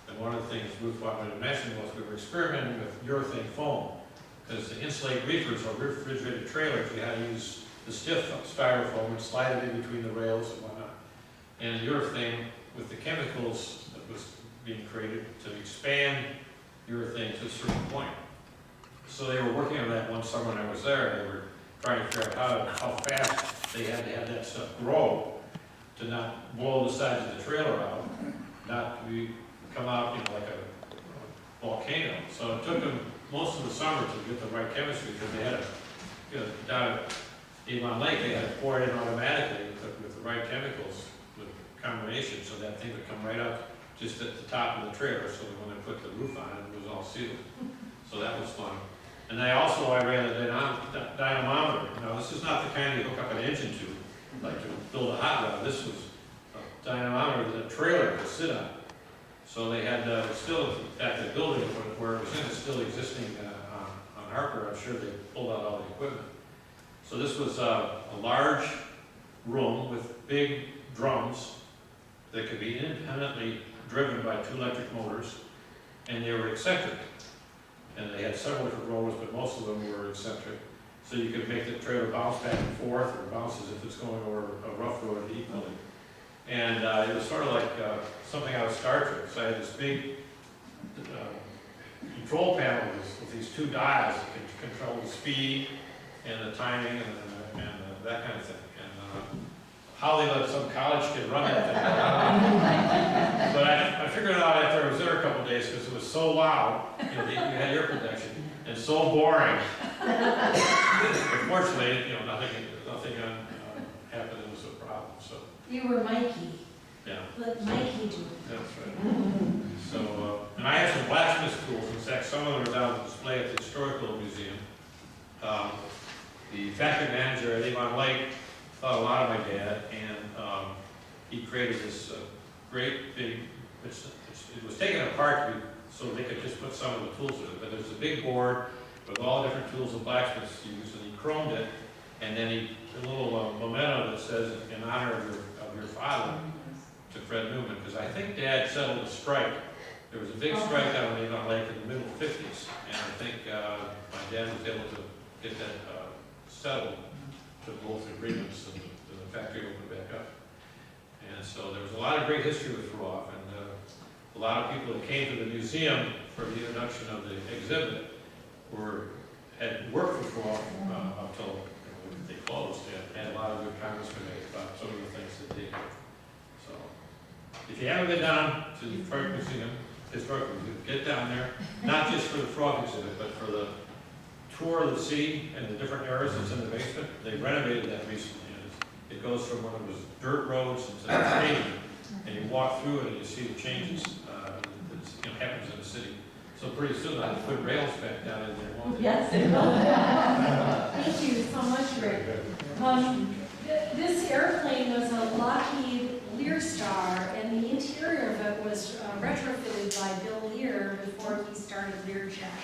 And one of the things Ruth wanted to mention was we were experimenting with urethane foam. Because to insulate reefers or refrigerated trailers, you had to use the stiff styrofoam and slide it in between the rails and whatnot. And urethane, with the chemicals that was being created to expand urethane to a certain point. So they were working on that one summer when I was there. They were trying to figure out how fast they had to have that stuff grow to not blow the sides of the trailer out, not to come out like a volcano. So it took them most of the summer to get the right chemistry, because they had down at Avon Lake, they had to pour it in automatically with the right chemicals, with combination, so that thing would come right up just at the top of the trailer, so that when they put the roof on it, it was all sealed. So that was fun. And I ran a dynamometer. Now, this is not the kind you hook up an engine to, like to build a hot rod. This was a dynamometer that a trailer could sit on. So they had, still, in fact, the building where it was in is still existing on Harper. I'm sure they pulled out all the equipment. So this was a large room with big drums that could be independently driven by 2 electric motors, and they were eccentric. And they had several different rollers, but most of them were eccentric. So you could make the trailer bounce back and forth, or bounce as if it's going over a rough road equally. And it was sort of like something out of Star Trek. So I had this big control panel with these 2 dials that could control the speed and the timing and that kind of thing. And how they let some college kid run that thing, I don't know. But I figured it out after I was there a couple of days, because it was so loud, you had air protection, and so boring. Unfortunately, nothing happened. It was a problem. So You were Mikey. yeah, Let Mikey do it. that's right. So and I have some blacksmith tools. In fact, some of them are down on display at the Historical Museum. The factory manager at Avon Lake thought a lot of my dad, and he created this great big, it was taken apart so they could just put some of the tools in it, but there's a big board with all the different tools that blacksmiths use, and he chromed it, and then a little memento that says, in honor of your father, to Fred Newman, because I think Dad settled a strike. There was a big strike down on Avon Lake in the middle 50s, and I think my dad was able to get that settled to both agreements, and the factory opened back up. And so there was a lot of great history with Fruehauf, and a lot of people that came to the museum for the introduction of the exhibit had worked for Fruehauf up till they closed, and had a lot of good comments to make about some of the things that they did. So, if you haven't been down to the Historic Museum, get down there, not just for the frog exhibit, but for the tour of the sea and the different eras that's in the basement. They renovated that recently, and it goes from one of those dirt roads into the stadium, and you walk through it and you see the changes that happens in the city. So pretty soon I'll put rails back down in there, won't they? Yes, it will. Thank you so much, Rick. This airplane was a Lockheed Learstar, and the interior of it was retrofitted by Bill Lear before he started Learjet.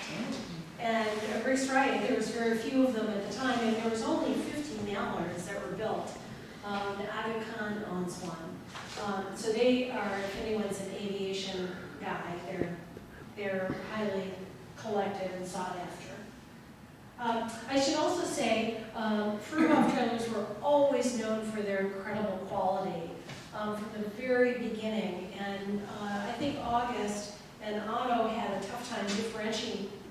And Rick's right, there was very few of them at the time, and there was only 50 Mallards that were built. Avicon owns one. So they are, if anyone's an aviation guy, they're highly collected and sought after. I should also say, Fruehauf trailers were always known for their incredible quality from the very beginning. And I think August and Otto had a tough time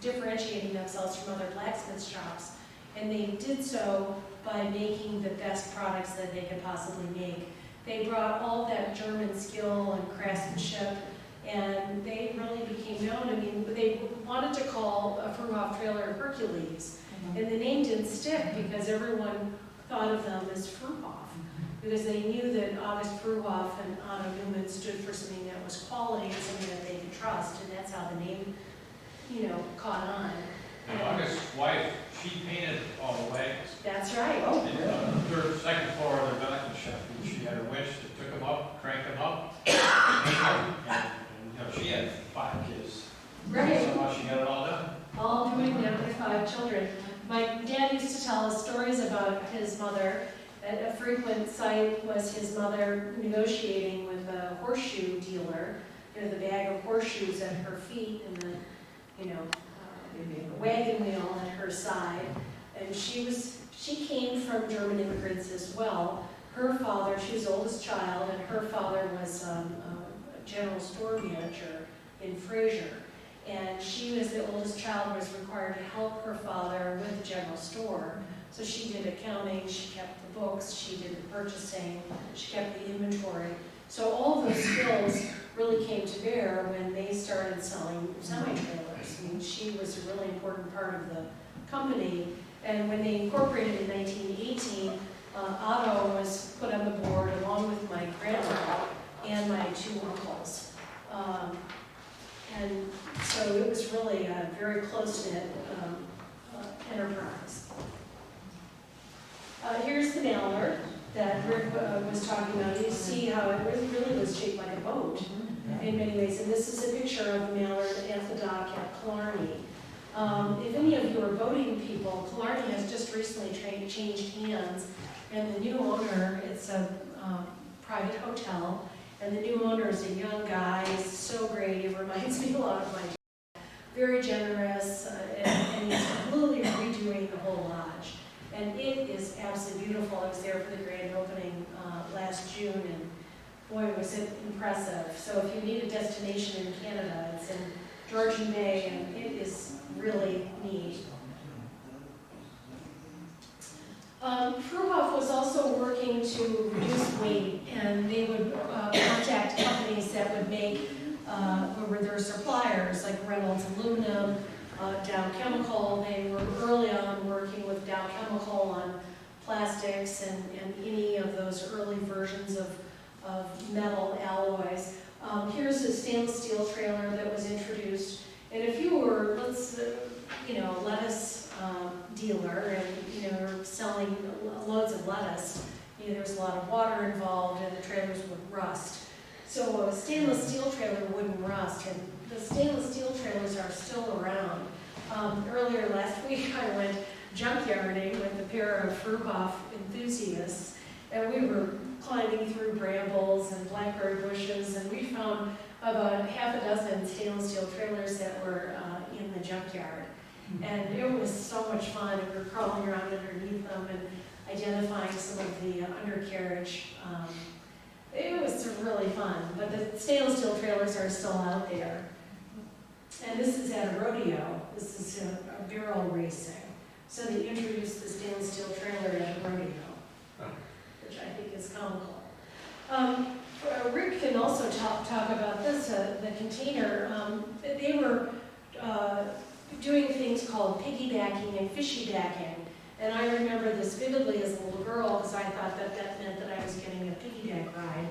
differentiating themselves from other blacksmith shops. And they did so by making the best products that they could possibly make. They brought all that German skill and craftsmanship, and they really became known. I mean, they wanted to call a Fruehauf trailer Hercules, and the name didn't stick because everyone thought of them as Fruehauf, because they knew that August Fruehauf and Otto Newman stood for something that was quality and something that they could trust, and that's how the name, caught on. And August's wife, she painted all the wagons. That's right. In the third, second floor of their medical shop, and she had a winch that took them up, cranked them up, and she had 5 kids. Right. Somehow she got it all done. All doing that with 5 children. My dad used to tell us stories about his mother. A frequent sight was his mother negotiating with a horseshoe dealer, the bag of horseshoes at her feet and the, wagon wheel at her side. And she came from German immigrants as well. Her father, she was the oldest child, and her father was a general store manager in Fraser. And she, as the oldest child, was required to help her father with the general store. So she did accounting, she kept the books, she did the purchasing, she kept the inventory. So all of those skills really came to bear when they started selling semi-trailers. I mean, she was a really important part of the company. And when they incorporated in 1918, Otto was put on the board along with my grandmother and my 2 uncles. And so it was really a very close-knit enterprise. Here's the Mallard that Rick was talking about. You see how it really was shaped like a boat in many ways. And this is a picture of a Mallard at the dock at Killarney. If any of you are boating people, Killarney has just recently changed hands. And the new owner, it's a private hotel. And the new owner is a young guy. He's so great. He reminds me a lot of my dad. Very generous, and he's completely redoing the whole lodge. And it is absolutely beautiful. I was there for the grand opening last June, and boy, was it impressive. So if you need a destination in Canada, it's in Georgian Bay, and it is really neat. Fruehauf was also working to reduce weight, and they would contact companies that would make, or were their suppliers, like Reynolds Aluminum, Dow Chemical. They were early on working with Dow Chemical on plastics and any of those early versions of metal alloys. Here's a stainless steel trailer that was introduced, and if you were, let's, lettuce dealer, and you're selling loads of lettuce, there's a lot of water involved, and the trailers would rust. So a stainless steel trailer wouldn't rust, and the stainless steel trailers are still around. Earlier last week, I went junkyarding with a pair of Fruehauf enthusiasts, And we were climbing through brambles and blackberry bushes, and we found about half a dozen stainless steel trailers that were in the junkyard. And it was so much fun. We were crawling around underneath them and identifying some of the undercarriage. It was really fun, but the stainless steel trailers are still out there. And this is at a rodeo. This is a barrel racing. So they introduced the stainless steel trailer at a rodeo, which I think is comical. Rick can also talk about this, the container. They were doing things called piggybacking and fishybacking. And I remember this vividly as a little girl because I thought that meant that I was getting a piggyback ride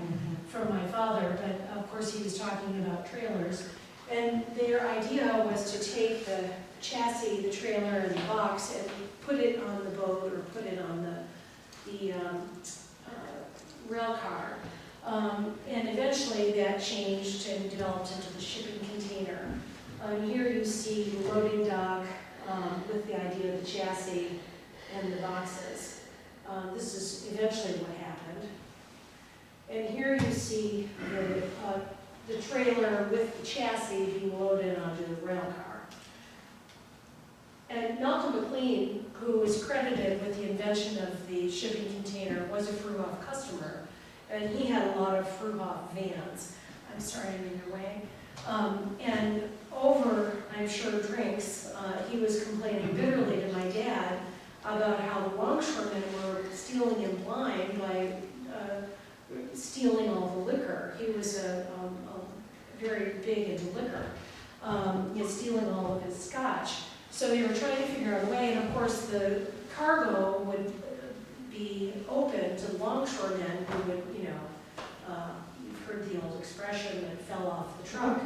from my father. But of course he was talking about trailers. And their idea was to take the chassis, the trailer, and the box and put it on the boat or put it on the rail car. And eventually that changed and developed into the shipping container. Here you see the loading dock with the idea of the chassis and the boxes. This is eventually what happened. And here you see the trailer with the chassis being loaded onto the rail car. And Malcolm McLean, who is credited with the invention of the shipping container, was a Fruehauf customer. And he had a lot of Fruehauf vans. I'm sorry, I'm in your way. And over, I'm sure, drinks, he was complaining bitterly to my dad about how the longshoremen were stealing him blind by stealing all the liquor. He was very big into liquor, stealing all of his scotch. So they were trying to figure out a way, and of course the cargo would be open to longshoremen who would, you've heard the old expression that fell off the truck.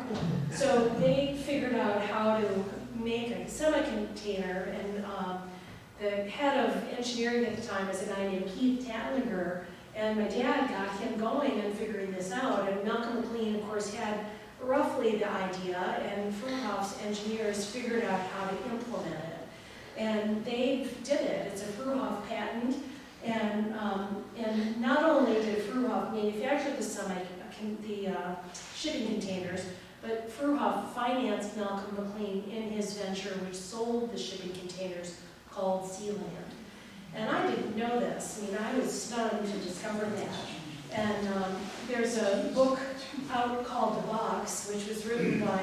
So they figured out how to make a semi-container, and the head of engineering at the time was a guy named Keith Tatlinger, and my dad got him going and figuring this out, and Malcolm McLean, of course, had roughly the idea, and Fruehauf's engineers figured out how to implement it. And they did it. It's a Fruehauf patent, and not only did Fruehauf manufacture the shipping containers, but Fruehauf financed Malcolm McLean in his venture, which sold the shipping containers, called Sealand. And I didn't know this. I mean, I was stunned to discover that. And there's a book out called The Box, which was written by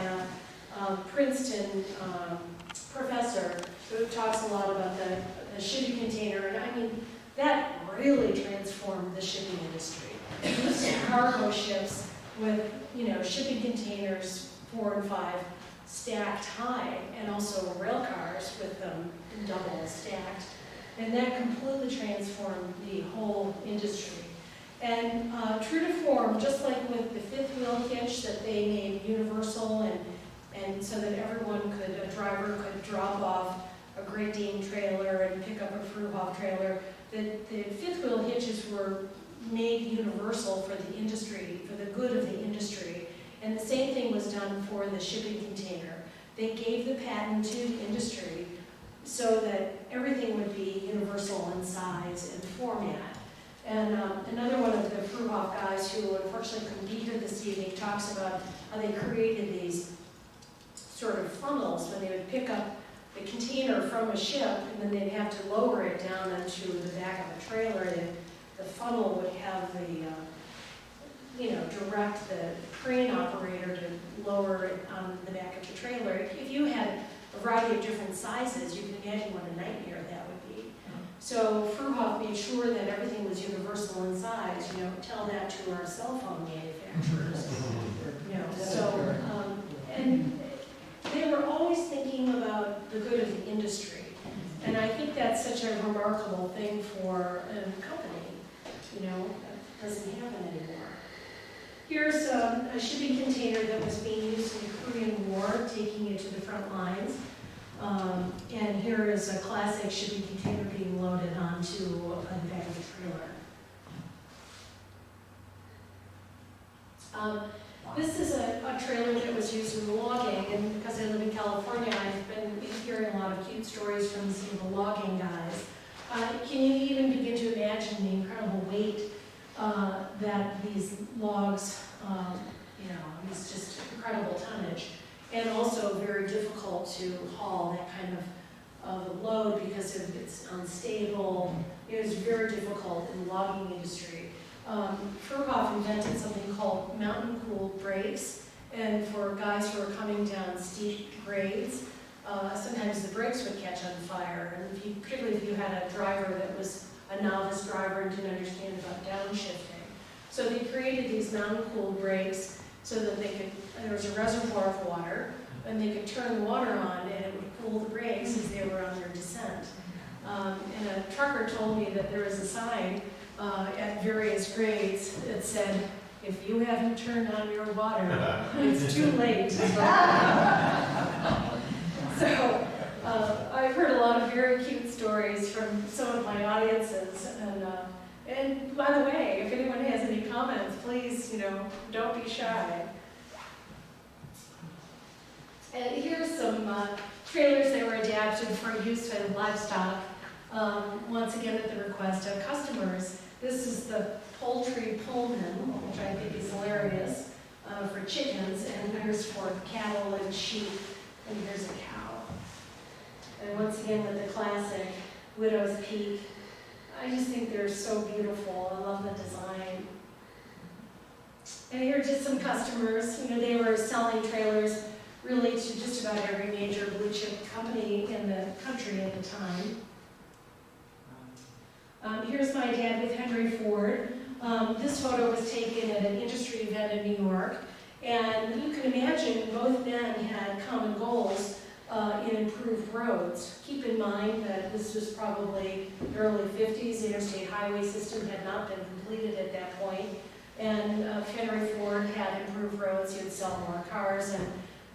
a Princeton professor who talks a lot about the shipping container. And I mean, that really transformed the shipping industry. These cargo ships with, shipping containers 4 and 5 stacked high, and also rail cars with them double stacked. And that completely transformed the whole industry. And true to form, just like with the fifth wheel hitch that they made universal and so that a driver could drop off a Great Dane trailer and pick up a Fruehauf trailer, the fifth wheel hitches were made universal for the industry, for the good of the industry. And the same thing was done for the shipping container. They gave the patent to the industry so that everything would be universal in size and format. And another one of the Fruehauf guys who unfortunately couldn't be here this evening talks about how they created these sort of funnels when they would pick up the container from a ship and then they'd have to lower it down into the back of a trailer. And the funnel would have direct the crane operator to lower it on the back of the trailer. If you had a variety of different sizes, you can imagine what a nightmare that would be. So Fruehauf made sure that everything was universal in size. Tell that to our cell phone manufacturers. And they were always thinking about the good of the industry. And I think that's such a remarkable thing for a company. That doesn't happen anymore. Here's a shipping container that was being used in the Korean War, taking it to the front lines. And here is a classic shipping container being loaded onto the back of the trailer. This is a trailer that was used in logging, and because I live in California, I've been hearing a lot of cute stories from some of the logging guys. Can you even begin to imagine the incredible weight that these logs, it's just incredible tonnage. And also very difficult to haul that kind of a load because it's unstable. It was very difficult in the logging industry. Fruehauf invented something called mountain cooled brakes, and for guys who are coming down steep grades, sometimes the brakes would catch on fire, and particularly if you had a driver that was a novice driver and didn't understand about downshifting. So they created these mountain cooled brakes so that there was a reservoir of water, and they could turn the water on and it would cool the brakes as they were on their descent. And a trucker told me that there was a sign at various grades that said, if you haven't turned on your water, it's too late. So I've heard a lot of very cute stories from some of my audiences, and by the way, if anyone has any comments, please, don't be shy. And here's some trailers that were adapted for use with livestock, once again at the request of customers. This is the poultry Pullman, which I think is hilarious, for chickens, and here's for cattle and sheep, and here's a cow. And once again with the classic Widow's Peak. I just think they're so beautiful. I love the design. And here are just some customers. They were selling trailers really to just about every major blue chip company in the country at the time. Here's my dad with Henry Ford. This photo was taken at an industry event in New York. And you can imagine both men had common goals in improved roads. Keep in mind that this was probably the early 50s. The interstate highway system had not been completed at that point. And if Henry Ford had improved roads, he would sell more cars. And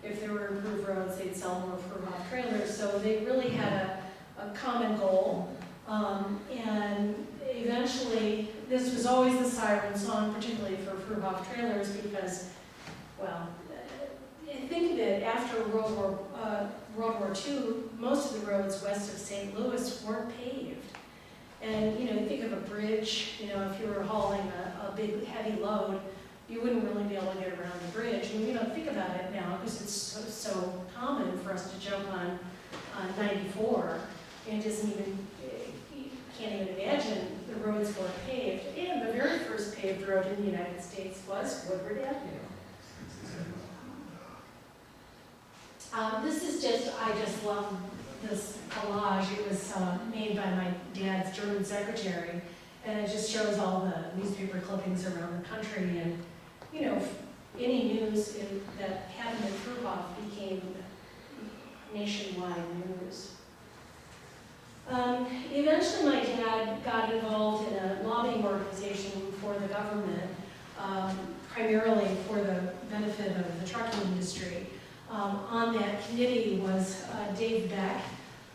if there were improved roads, they'd sell more Fruehauf trailers. So they really had a common goal. And eventually, this was always the siren song, particularly for Fruehauf trailers, because, well, think of it, after World War II, most of the roads west of St. Louis weren't paved. And, think of a bridge, if you were hauling a big, heavy load, you wouldn't really be able to get around the bridge. And we don't think about it now because it's so common for us to jump on 94. And you can't even imagine the roads weren't paved. And the very first paved road in the United States was Woodward Avenue. I just love this collage. It was made by my dad's German secretary, and it just shows all the newspaper clippings around the country. And, any news that happened in Fruehauf became nationwide news. Eventually, my dad got involved in a lobbying organization for the government, primarily for the benefit of the trucking industry. On that committee was Dave Beck,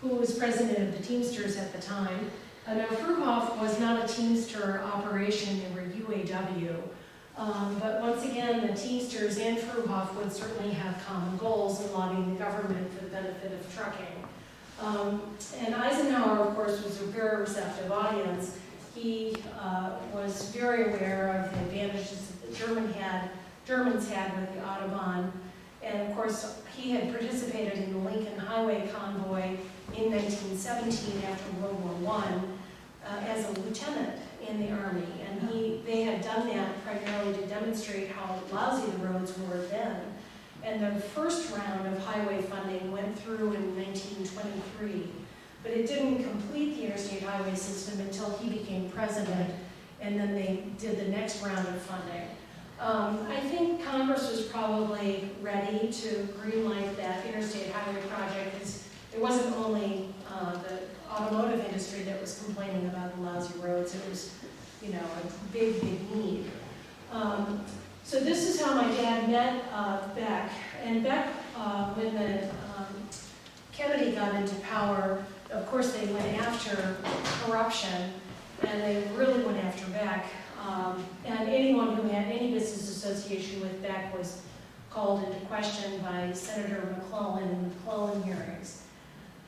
who was president of the Teamsters at the time. Now, Fruehauf was not a Teamster operation, they were UAW. But once again, the Teamsters and Fruehauf would certainly have common goals in lobbying the government for the benefit of trucking. And Eisenhower, of course, was a very receptive audience. He was very aware of the advantages that the Germans had with the Autobahn. And of course, he had participated in the Lincoln Highway Convoy in 1917 after World War I as a lieutenant in the Army. And they had done that primarily to demonstrate how lousy the roads were then. And the first round of highway funding went through in 1923, but it didn't complete the interstate highway system until he became president, and then they did the next round of funding. I think Congress was probably ready to greenlight that interstate highway project, because it wasn't only the automotive industry that was complaining about the lousy roads. It was, a big, big need. So this is how my dad met Beck. And Beck, when the Kennedy got into power, of course they went after corruption, and they really went after Beck. And anyone who had any business association with Beck was called into question by Senator McClellan in the McClellan hearings.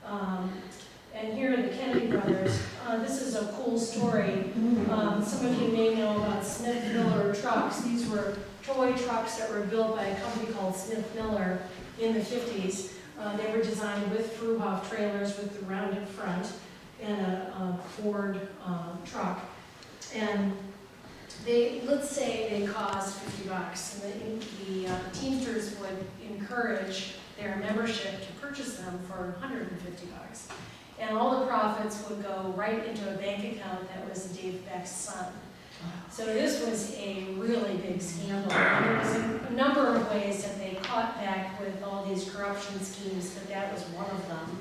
And here are the Kennedy brothers. this is a cool story. Some of you may know about Smith Miller trucks. These were toy trucks that were built by a company called Smith Miller in the 50s. They were designed with Fruehauf trailers with the rounded front and a Ford truck. And let's say they cost $50, and the Teamsters would encourage their membership to purchase them for $150. And all the profits would go right into a bank account that was Dave Beck's son. So this was a really big scandal. And there was a number of ways that they caught back with all these corruption schemes, but that was one of them.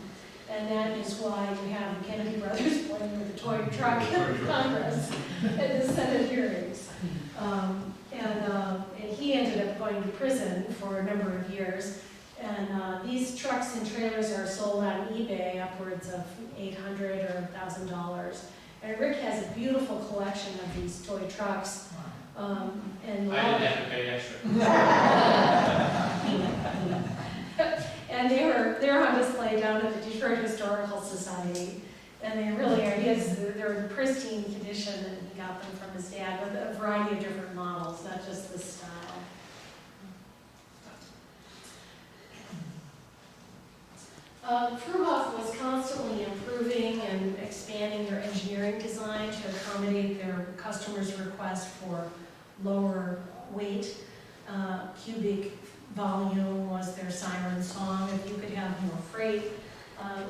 And that is why you have the Kennedy brothers playing with the toy truck in Congress at the Senate hearings. And he ended up going to prison for a number of years. And these trucks and trailers are sold on eBay upwards of $800 or $1,000. And Rick has a beautiful collection of these toy trucks. And I didn't have to pay extra. and they're on display down at the Detroit Historical Society. And they really are, they're in pristine condition, and he got them from his dad with a variety of different models, not just this style. Fruehauf was constantly improving and expanding their engineering design to accommodate their customers' request for lower weight. Cubic volume was their siren song. If you could have more freight,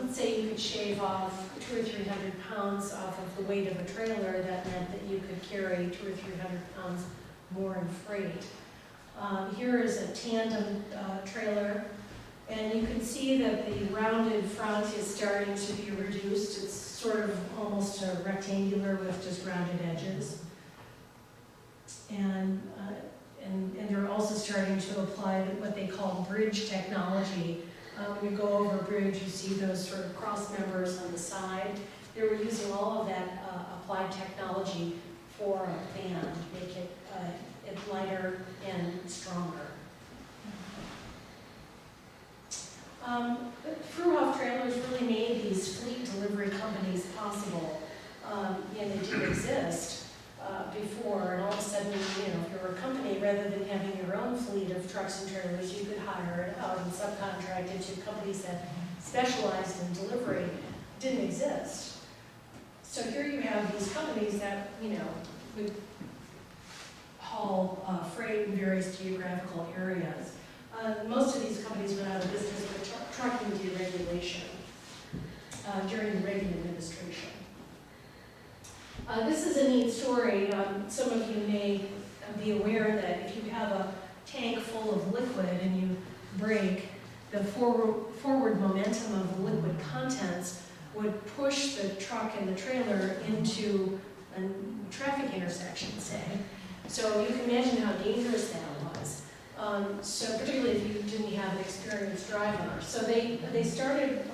let's say you could shave off 200 or 300 pounds off of the weight of a trailer, that meant that you could carry 200 or 300 pounds more in freight. Here is a tandem trailer. And you can see that the rounded front is starting to be reduced. It's sort of almost rectangular with just rounded edges. And they're also starting to apply what they call bridge technology. When you go over a bridge, you see those sort of cross members on the side. They were using all of that applied technology for a van to make it lighter and stronger. Fruehauf Trailers really made these fleet delivery companies possible, and they did exist before, and all of a sudden, if you were a company, rather than having your own fleet of trucks and trailers, you could hire it out and subcontract it to companies that specialized in delivery. Didn't exist. So here you have these companies that, would haul freight in various geographical areas. Most of these companies went out of business with trucking deregulation during the Reagan administration. This is a neat story. Some of you may be aware that if you have a tank full of liquid and you brake, the forward momentum of the liquid contents would push the truck and the trailer into a traffic intersection, say. So you can imagine how dangerous that was. So particularly if you didn't have an experienced driver. So they started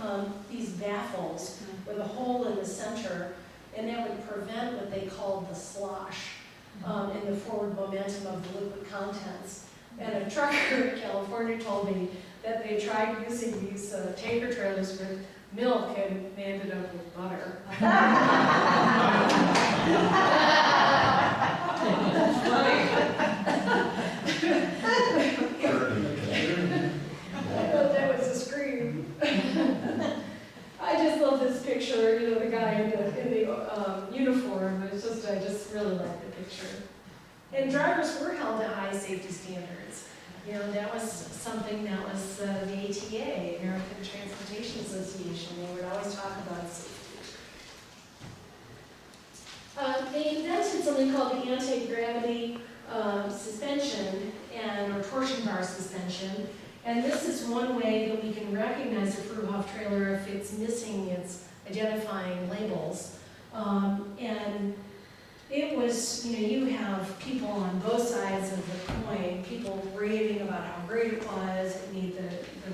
these baffles with a hole in the center, and that would prevent what they called the slosh in the forward momentum of the liquid contents. And a trucker in California told me that they tried using these tanker trailers with milk, and they ended up with butter. I thought that was a scream. I just love this picture, the guy in the uniform. I just really like the picture. And drivers were held to high safety standards. That was something that was the ATA, American Transportation Association. They would always talk about safety. They invented something called the anti-gravity suspension or torsion bar suspension. And this is one way that we can recognize a Fruehauf trailer if it's missing its identifying labels. And it was, you have people on both sides of the coin, people raving about how great it was, it made the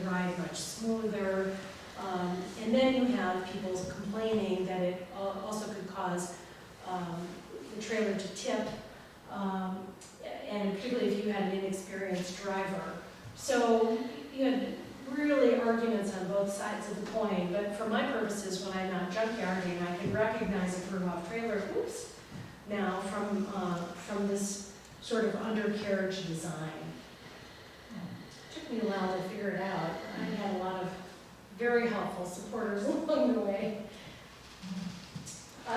ride much smoother. And then you have people complaining that it also could cause the trailer to tip, and particularly if you had an inexperienced driver. So you had really arguments on both sides of the coin, but for my purposes, when I'm not junkyarding, I can recognize a Fruehauf trailer, now from this sort of undercarriage design. Took me a while to figure it out. I had a lot of very helpful supporters along the way.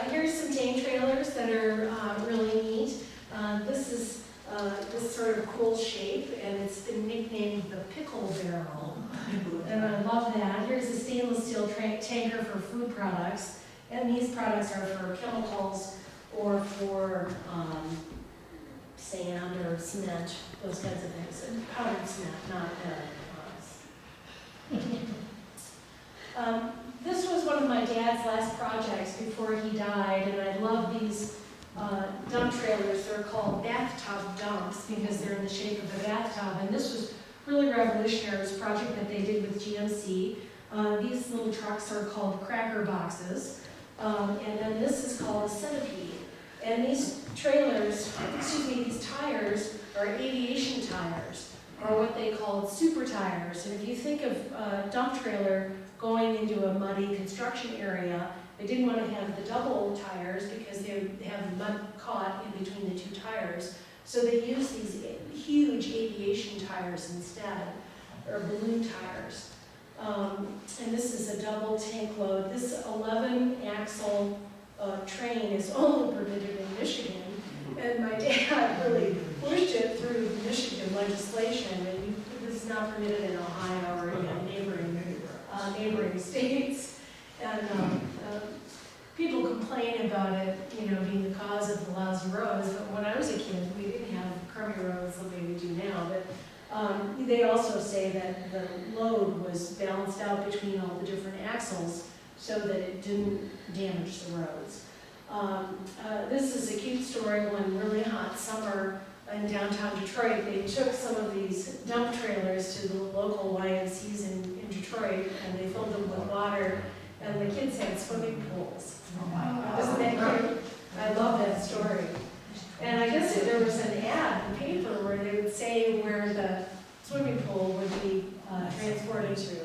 Here's some tank trailers that are really neat. This is this sort of cool shape, and it's been nicknamed the pickle barrel. And I love that. Here's a stainless steel tanker for food products, and these products are for chemicals or for sand or cement, those kinds of things. And powdered cement, not this was one of my dad's last projects before he died, and I love these dump trailers. They're called Bathtub Dumps because they're in the shape of a bathtub, and this was really revolutionary. It was a project that they did with GMC. These little trucks are called cracker boxes, and then this is called a centipede. And these trailers, these tires are aviation tires, or what they called super tires. And if you think of a dump trailer going into a muddy construction area, they didn't want to have the double tires because they have mud caught in between the two tires. So they use these huge aviation tires instead, or balloon tires. And this is a double tank load. This 11-axle train is only permitted in Michigan, and my dad really pushed it through Michigan legislation, and this is not permitted in Ohio or in neighboring states. And people complain about it, being the cause of the lousy roads, but when I was a kid, we didn't have crummy roads the way we do now. But they also say that the load was balanced out between all the different axles so that it didn't damage the roads. This is a cute story. One really hot summer in downtown Detroit, they took some of these dump trailers to the local YMCs in Detroit, and they filled them with water, and the kids had swimming pools. Isn't that cute? I love that story. And I guess there was an ad in the paper where they would say where the swimming pool would be transported to.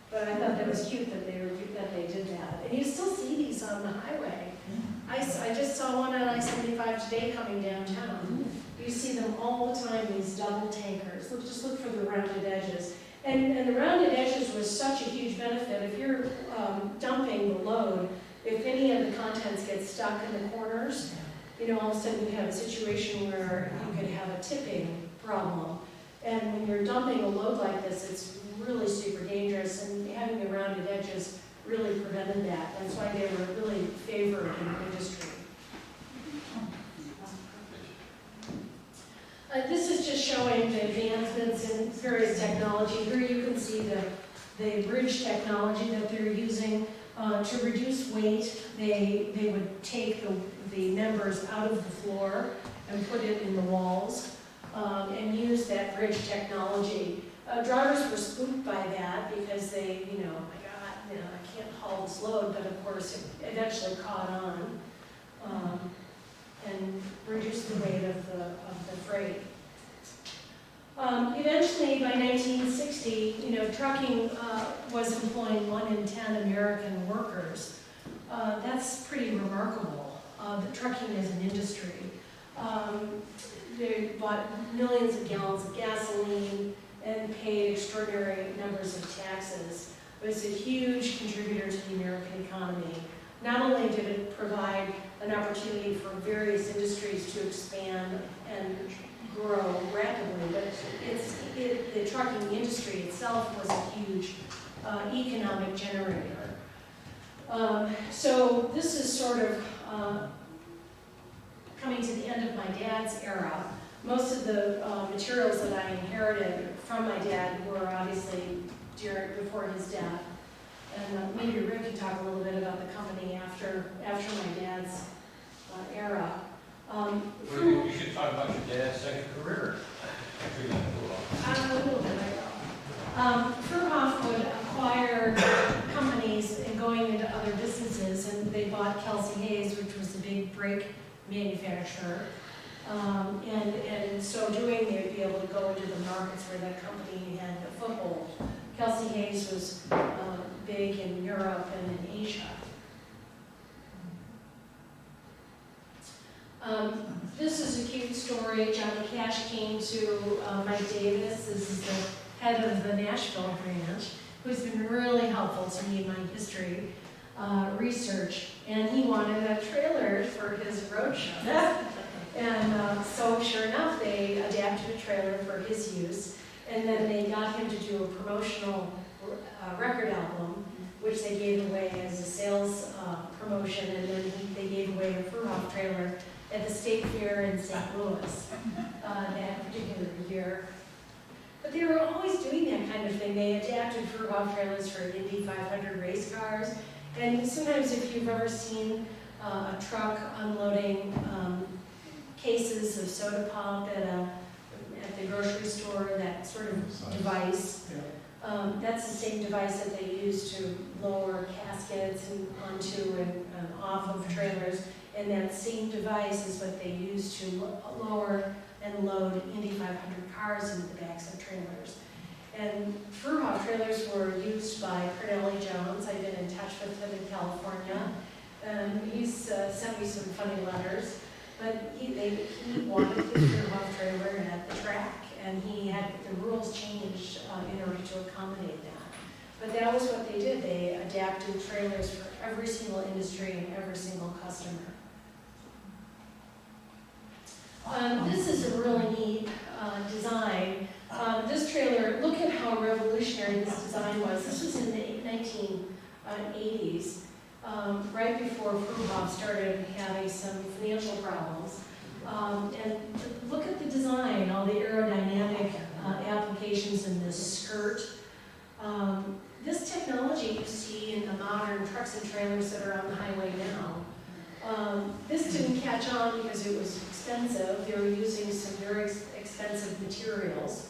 But I thought that was cute that they did that. And you still see these on the highway. I just saw one on I-75 today coming downtown. You see them all the time, these double tankers. Just look for the rounded edges. And the rounded edges was such a huge benefit. If you're dumping the load, if any of the contents get stuck in the corners, all of a sudden you have a situation where you could have a tipping problem. And when you're dumping a load like this, it's really super dangerous, and having the rounded edges really prevented that. That's why they were really favored in the industry. This is just showing the advancements in various technology. Here you can see the bridge technology that they're using to reduce weight. They would take the members out of the floor and put it in the walls and use that bridge technology. Drivers were spooked by that because they, oh my God, I can't haul this load, but of course it eventually caught on and reduced the weight of the freight. Eventually, by 1960, trucking was employing 1 in 10 American workers. That's pretty remarkable. The trucking is an industry. They bought millions of gallons of gasoline and paid extraordinary numbers of taxes. It was a huge contributor to the American economy. Not only did it provide an opportunity for various industries to expand and grow rapidly, but the trucking industry itself was a huge economic generator. So this is sort of coming to the end of my dad's era. Most of the materials that I inherited from my dad were obviously before his death. And maybe Rick can talk a little bit about the company after my dad's era. You should talk about your dad's second career. After you A little bit ago. Fruehauf would acquire companies and going into other businesses, and they bought Kelsey Hayes, which was a big brake manufacturer. And in so doing, they'd be able to go into the markets where that company had a foothold. Kelsey Hayes was big in Europe and in Asia. This is a cute story. Johnny Cash came to Mike Davis. This is the head of the Nashville branch, who's been really helpful to me in my history research. And he wanted a trailer for his road show. And so sure enough, they adapted a trailer for his use. And then they got him to do a promotional record album, which they gave away as a sales promotion. And then they gave away a Fruehauf trailer at the State Fair in St. Louis that particular year. But they were always doing that kind of thing. They adapted Fruehauf trailers for Indy 500 race cars. And sometimes if you've ever seen a truck unloading cases of soda pop at the grocery store, that sort of device, that's the same device that they use to lower caskets and onto and off of trailers. And that same device is what they use to lower and load Indy 500 cars into the backs of trailers. And Fruehauf trailers were used by Cornelli Jones. I've been in touch with him in California. He's sent me some funny letters. But he wanted his Fruehauf trailer at the track, and he had the rules changed in order to accommodate that. But that was what they did. They adapted trailers for every single industry and every single customer. This is a really neat design. This trailer, look at how revolutionary this design was. This was in the 1980s, right before Fruehauf started having some financial problems. And look at the design, all the aerodynamic applications in this skirt. This technology you see in the modern trucks and trailers that are on the highway now. This didn't catch on because it was expensive. They were using some very expensive materials.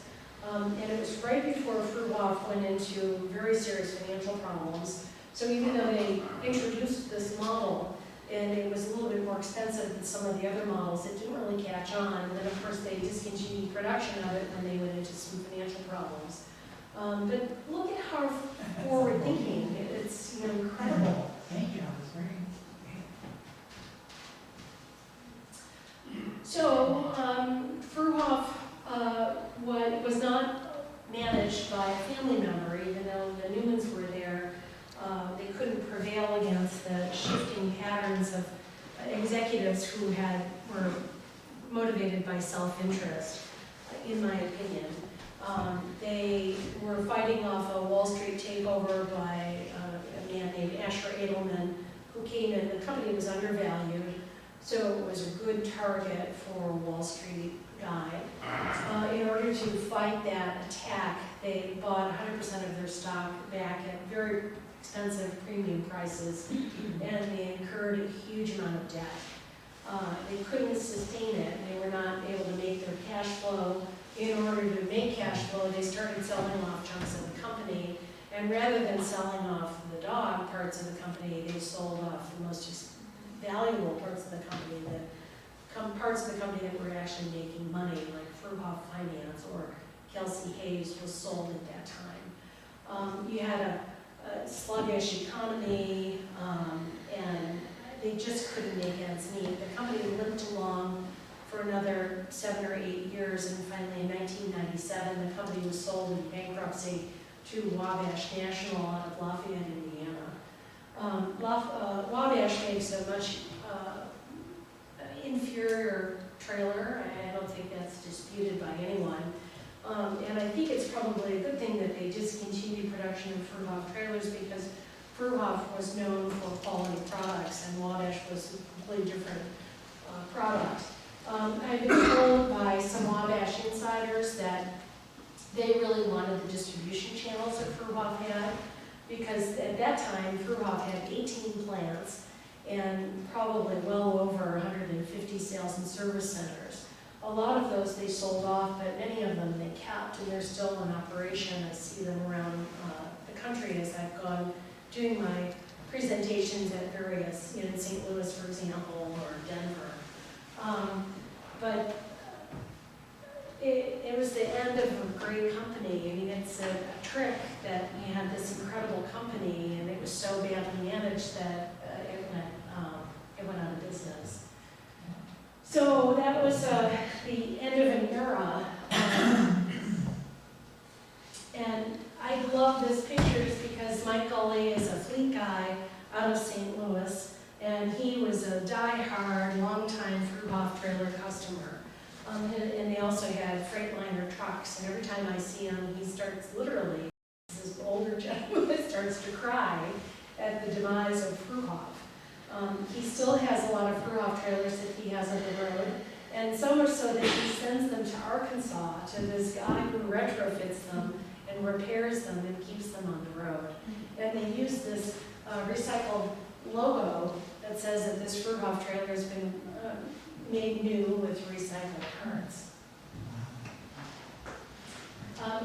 And it was right before Fruehauf went into very serious financial problems. So even though they introduced this model, and it was a little bit more expensive than some of the other models, it didn't really catch on. And then of course they discontinued production of it when they went into some financial problems. But look at how forward thinking, it's incredible. Thank you, I was very. So, Fruehauf was not managed by a family member, even though the Newmans were there. They couldn't prevail against the shifting patterns of executives who were motivated by self-interest, in my opinion. They were fighting off a Wall Street takeover by a man named Asher Edelman, who came in. The company was undervalued, so it was a good target for a Wall Street guy. In order to fight that attack, they bought 100% of their stock back at very expensive premium prices, and they incurred a huge amount of debt. They couldn't sustain it. They were not able to make their cash flow. In order to make cash flow, they started selling off chunks of the company, and rather than selling off the dog parts of the company, they sold off the most valuable parts of the company, parts of the company that were actually making money, like Fruehauf Finance or Kelsey Hayes was sold at that time. You had a sluggish economy, and they just couldn't make ends meet. The company limped along for another 7 or 8 years, and finally in 1997, the company was sold in bankruptcy to Wabash National out of Lafayette, Indiana. Wabash makes a much inferior trailer. I don't think that's disputed by anyone. And I think it's probably a good thing that they discontinued production of Fruehauf trailers, because Fruehauf was known for quality products and Wabash was a completely different product. I've been told by some Wabash insiders that they really wanted the distribution channels that Fruehauf had, because at that time Fruehauf had 18 plants and probably well over 150 sales and service centers. A lot of those they sold off, but many of them they kept, and they're still in operation. I see them around the country as I've gone doing my presentations at various, in St. Louis, for example, or Denver. But it was the end of a great company. I mean, it's a trick that we had this incredible company, and it was so badly managed that it went out of business. So that was the end of an era. And I love this pictures because Mike Gully is a fleet guy out of St. Louis, and he was a die-hard, long-time Fruehauf Trailer customer. And they also had Freightliner trucks, and every time I see him, he starts literally, this older gentleman starts to cry at the demise of Fruehauf. He still has a lot of Fruehauf trailers that he has on the road, and so much so that he sends them to Arkansas to this guy who retrofits them and repairs them and keeps them on the road. And they use this recycled logo that says that this Fruehauf trailer has been made new with recycled parts.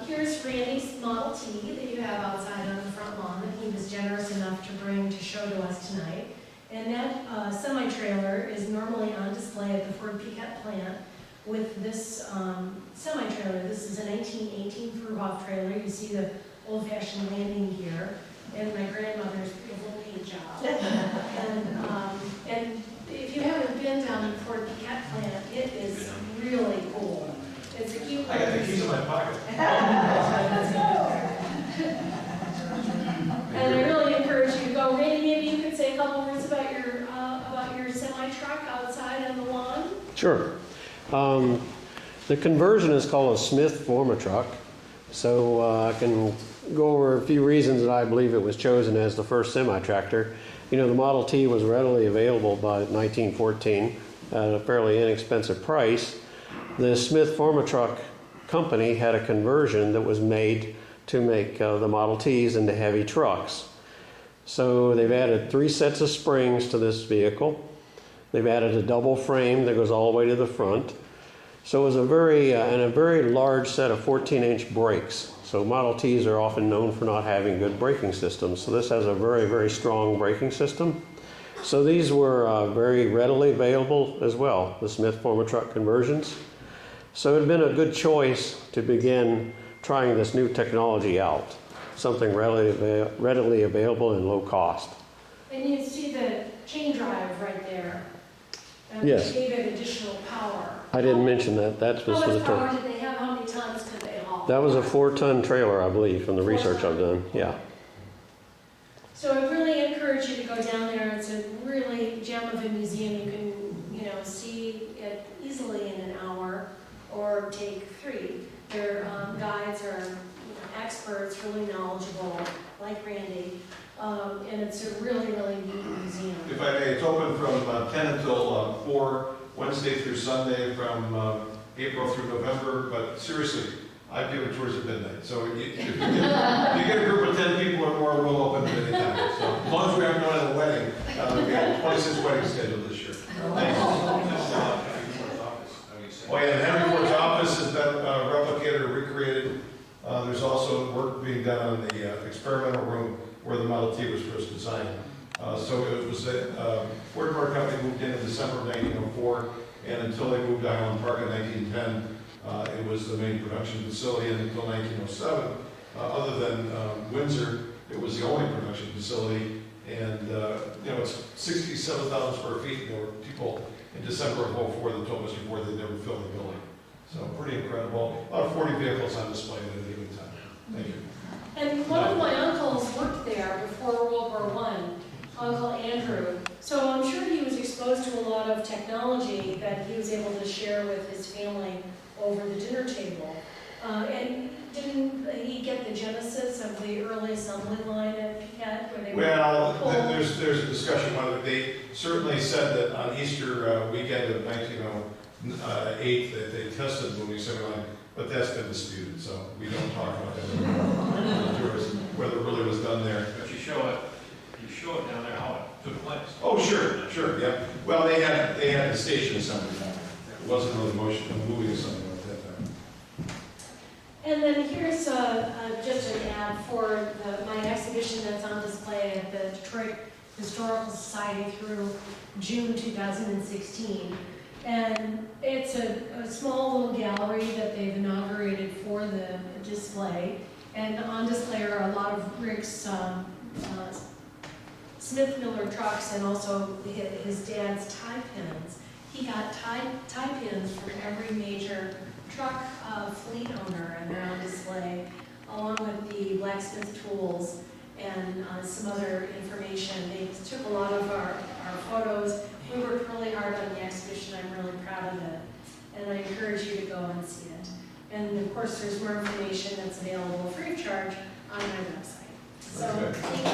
Here's Randy's Model T that you have outside on the front lawn that he was generous enough to bring to show to us tonight. And that semi-trailer is normally on display at the Ford Piquette plant with this semi-trailer. This is a 1918 Fruehauf trailer. You see the old-fashioned landing gear and my grandmother's beautiful paint job. And if you haven't been down to the Ford Piquette plant, it is really cool. It's a cute I got the keys in my pocket. And I really encourage you to go. Randy, maybe you could say a couple words about your semi-truck outside on the lawn? Sure. The conversion is called a Smith Forma truck. So I can go over a few reasons that I believe it was chosen as the first semi-tractor. You know, the Model T was readily available by 1914 at a fairly inexpensive price. The Smith Forma truck company had a conversion that was made to make the Model Ts into heavy trucks. So they've added 3 sets of springs to this vehicle. They've added a double frame that goes all the way to the front. So it was a very large set of 14-inch brakes. So Model Ts are often known for not having good braking systems. So this has a very strong braking system. So these were very readily available as well, the Smith Forma truck conversions. So it had been a good choice to begin trying this new technology out, something readily available and low cost. And you see the chain drive right there. Yes. Which gave it additional power. I didn't mention that. That was How for the much power truck. did they have? How many tons could they haul? That was a 4-ton trailer, I believe, from the 4 research I've done. Yeah. So I really encourage you to go down there. It's a really gem of a museum. You can, see it easily in an hour or take 3. Their guides are experts, really knowledgeable, like Randy. And it's a really neat museum. If I may, it's open from 10 until 4, Wednesday through Sunday from April through November, but seriously, I've given tours at midnight. So if you get a group of 10 people or more, we'll open at any time. So as long as we haven't done a wedding, we have 26 weddings scheduled this year. Thanks. Oh yeah, the Henry Ford's office has been replicated or recreated. There's also work being done on the experimental room where the Model T was first designed. So it was Ford Motor Company moved in December of 1904, and until they moved to Island Park in 1910, it was the main production facility, and until 1907, other than Windsor, it was the only production facility. And it's 67,000 square feet. There were people in December of 04 that told Mr. Ford they'd never filled the building. So pretty incredible. About 40 vehicles on display at any given time. Thank you. And one of my uncles worked there before World War I, Uncle Andrew. So I'm sure he was exposed to a lot of technology that he was able to share with his family over the dinner table. And didn't he get the genesis of the early assembly line at Piquette? There's a discussion whether they certainly said that on Easter weekend of 1908 that they tested the moving assembly line, but that's been disputed, so we don't talk about that anymore. Whether it really was done there. But you show it down there how it took place. Oh, sure, yeah. Well, they had the station assembly line. It wasn't really moving assembly line at that time. And then here's just an ad for my exhibition that's on display at the Detroit Historical Society through June 2016. And it's a small little gallery that they've inaugurated for the display. And on display are a lot of Rick's Smith Miller trucks and also his dad's tie pins. He got tie pins from every major truck fleet owner, and they're on display, along with the blacksmith tools and some other information. They took a lot of our photos. We worked really hard on the exhibition. I'm really proud of it, and I encourage you to go and see it. And of course, there's more information that's available free of charge on my website. So, Okay. thank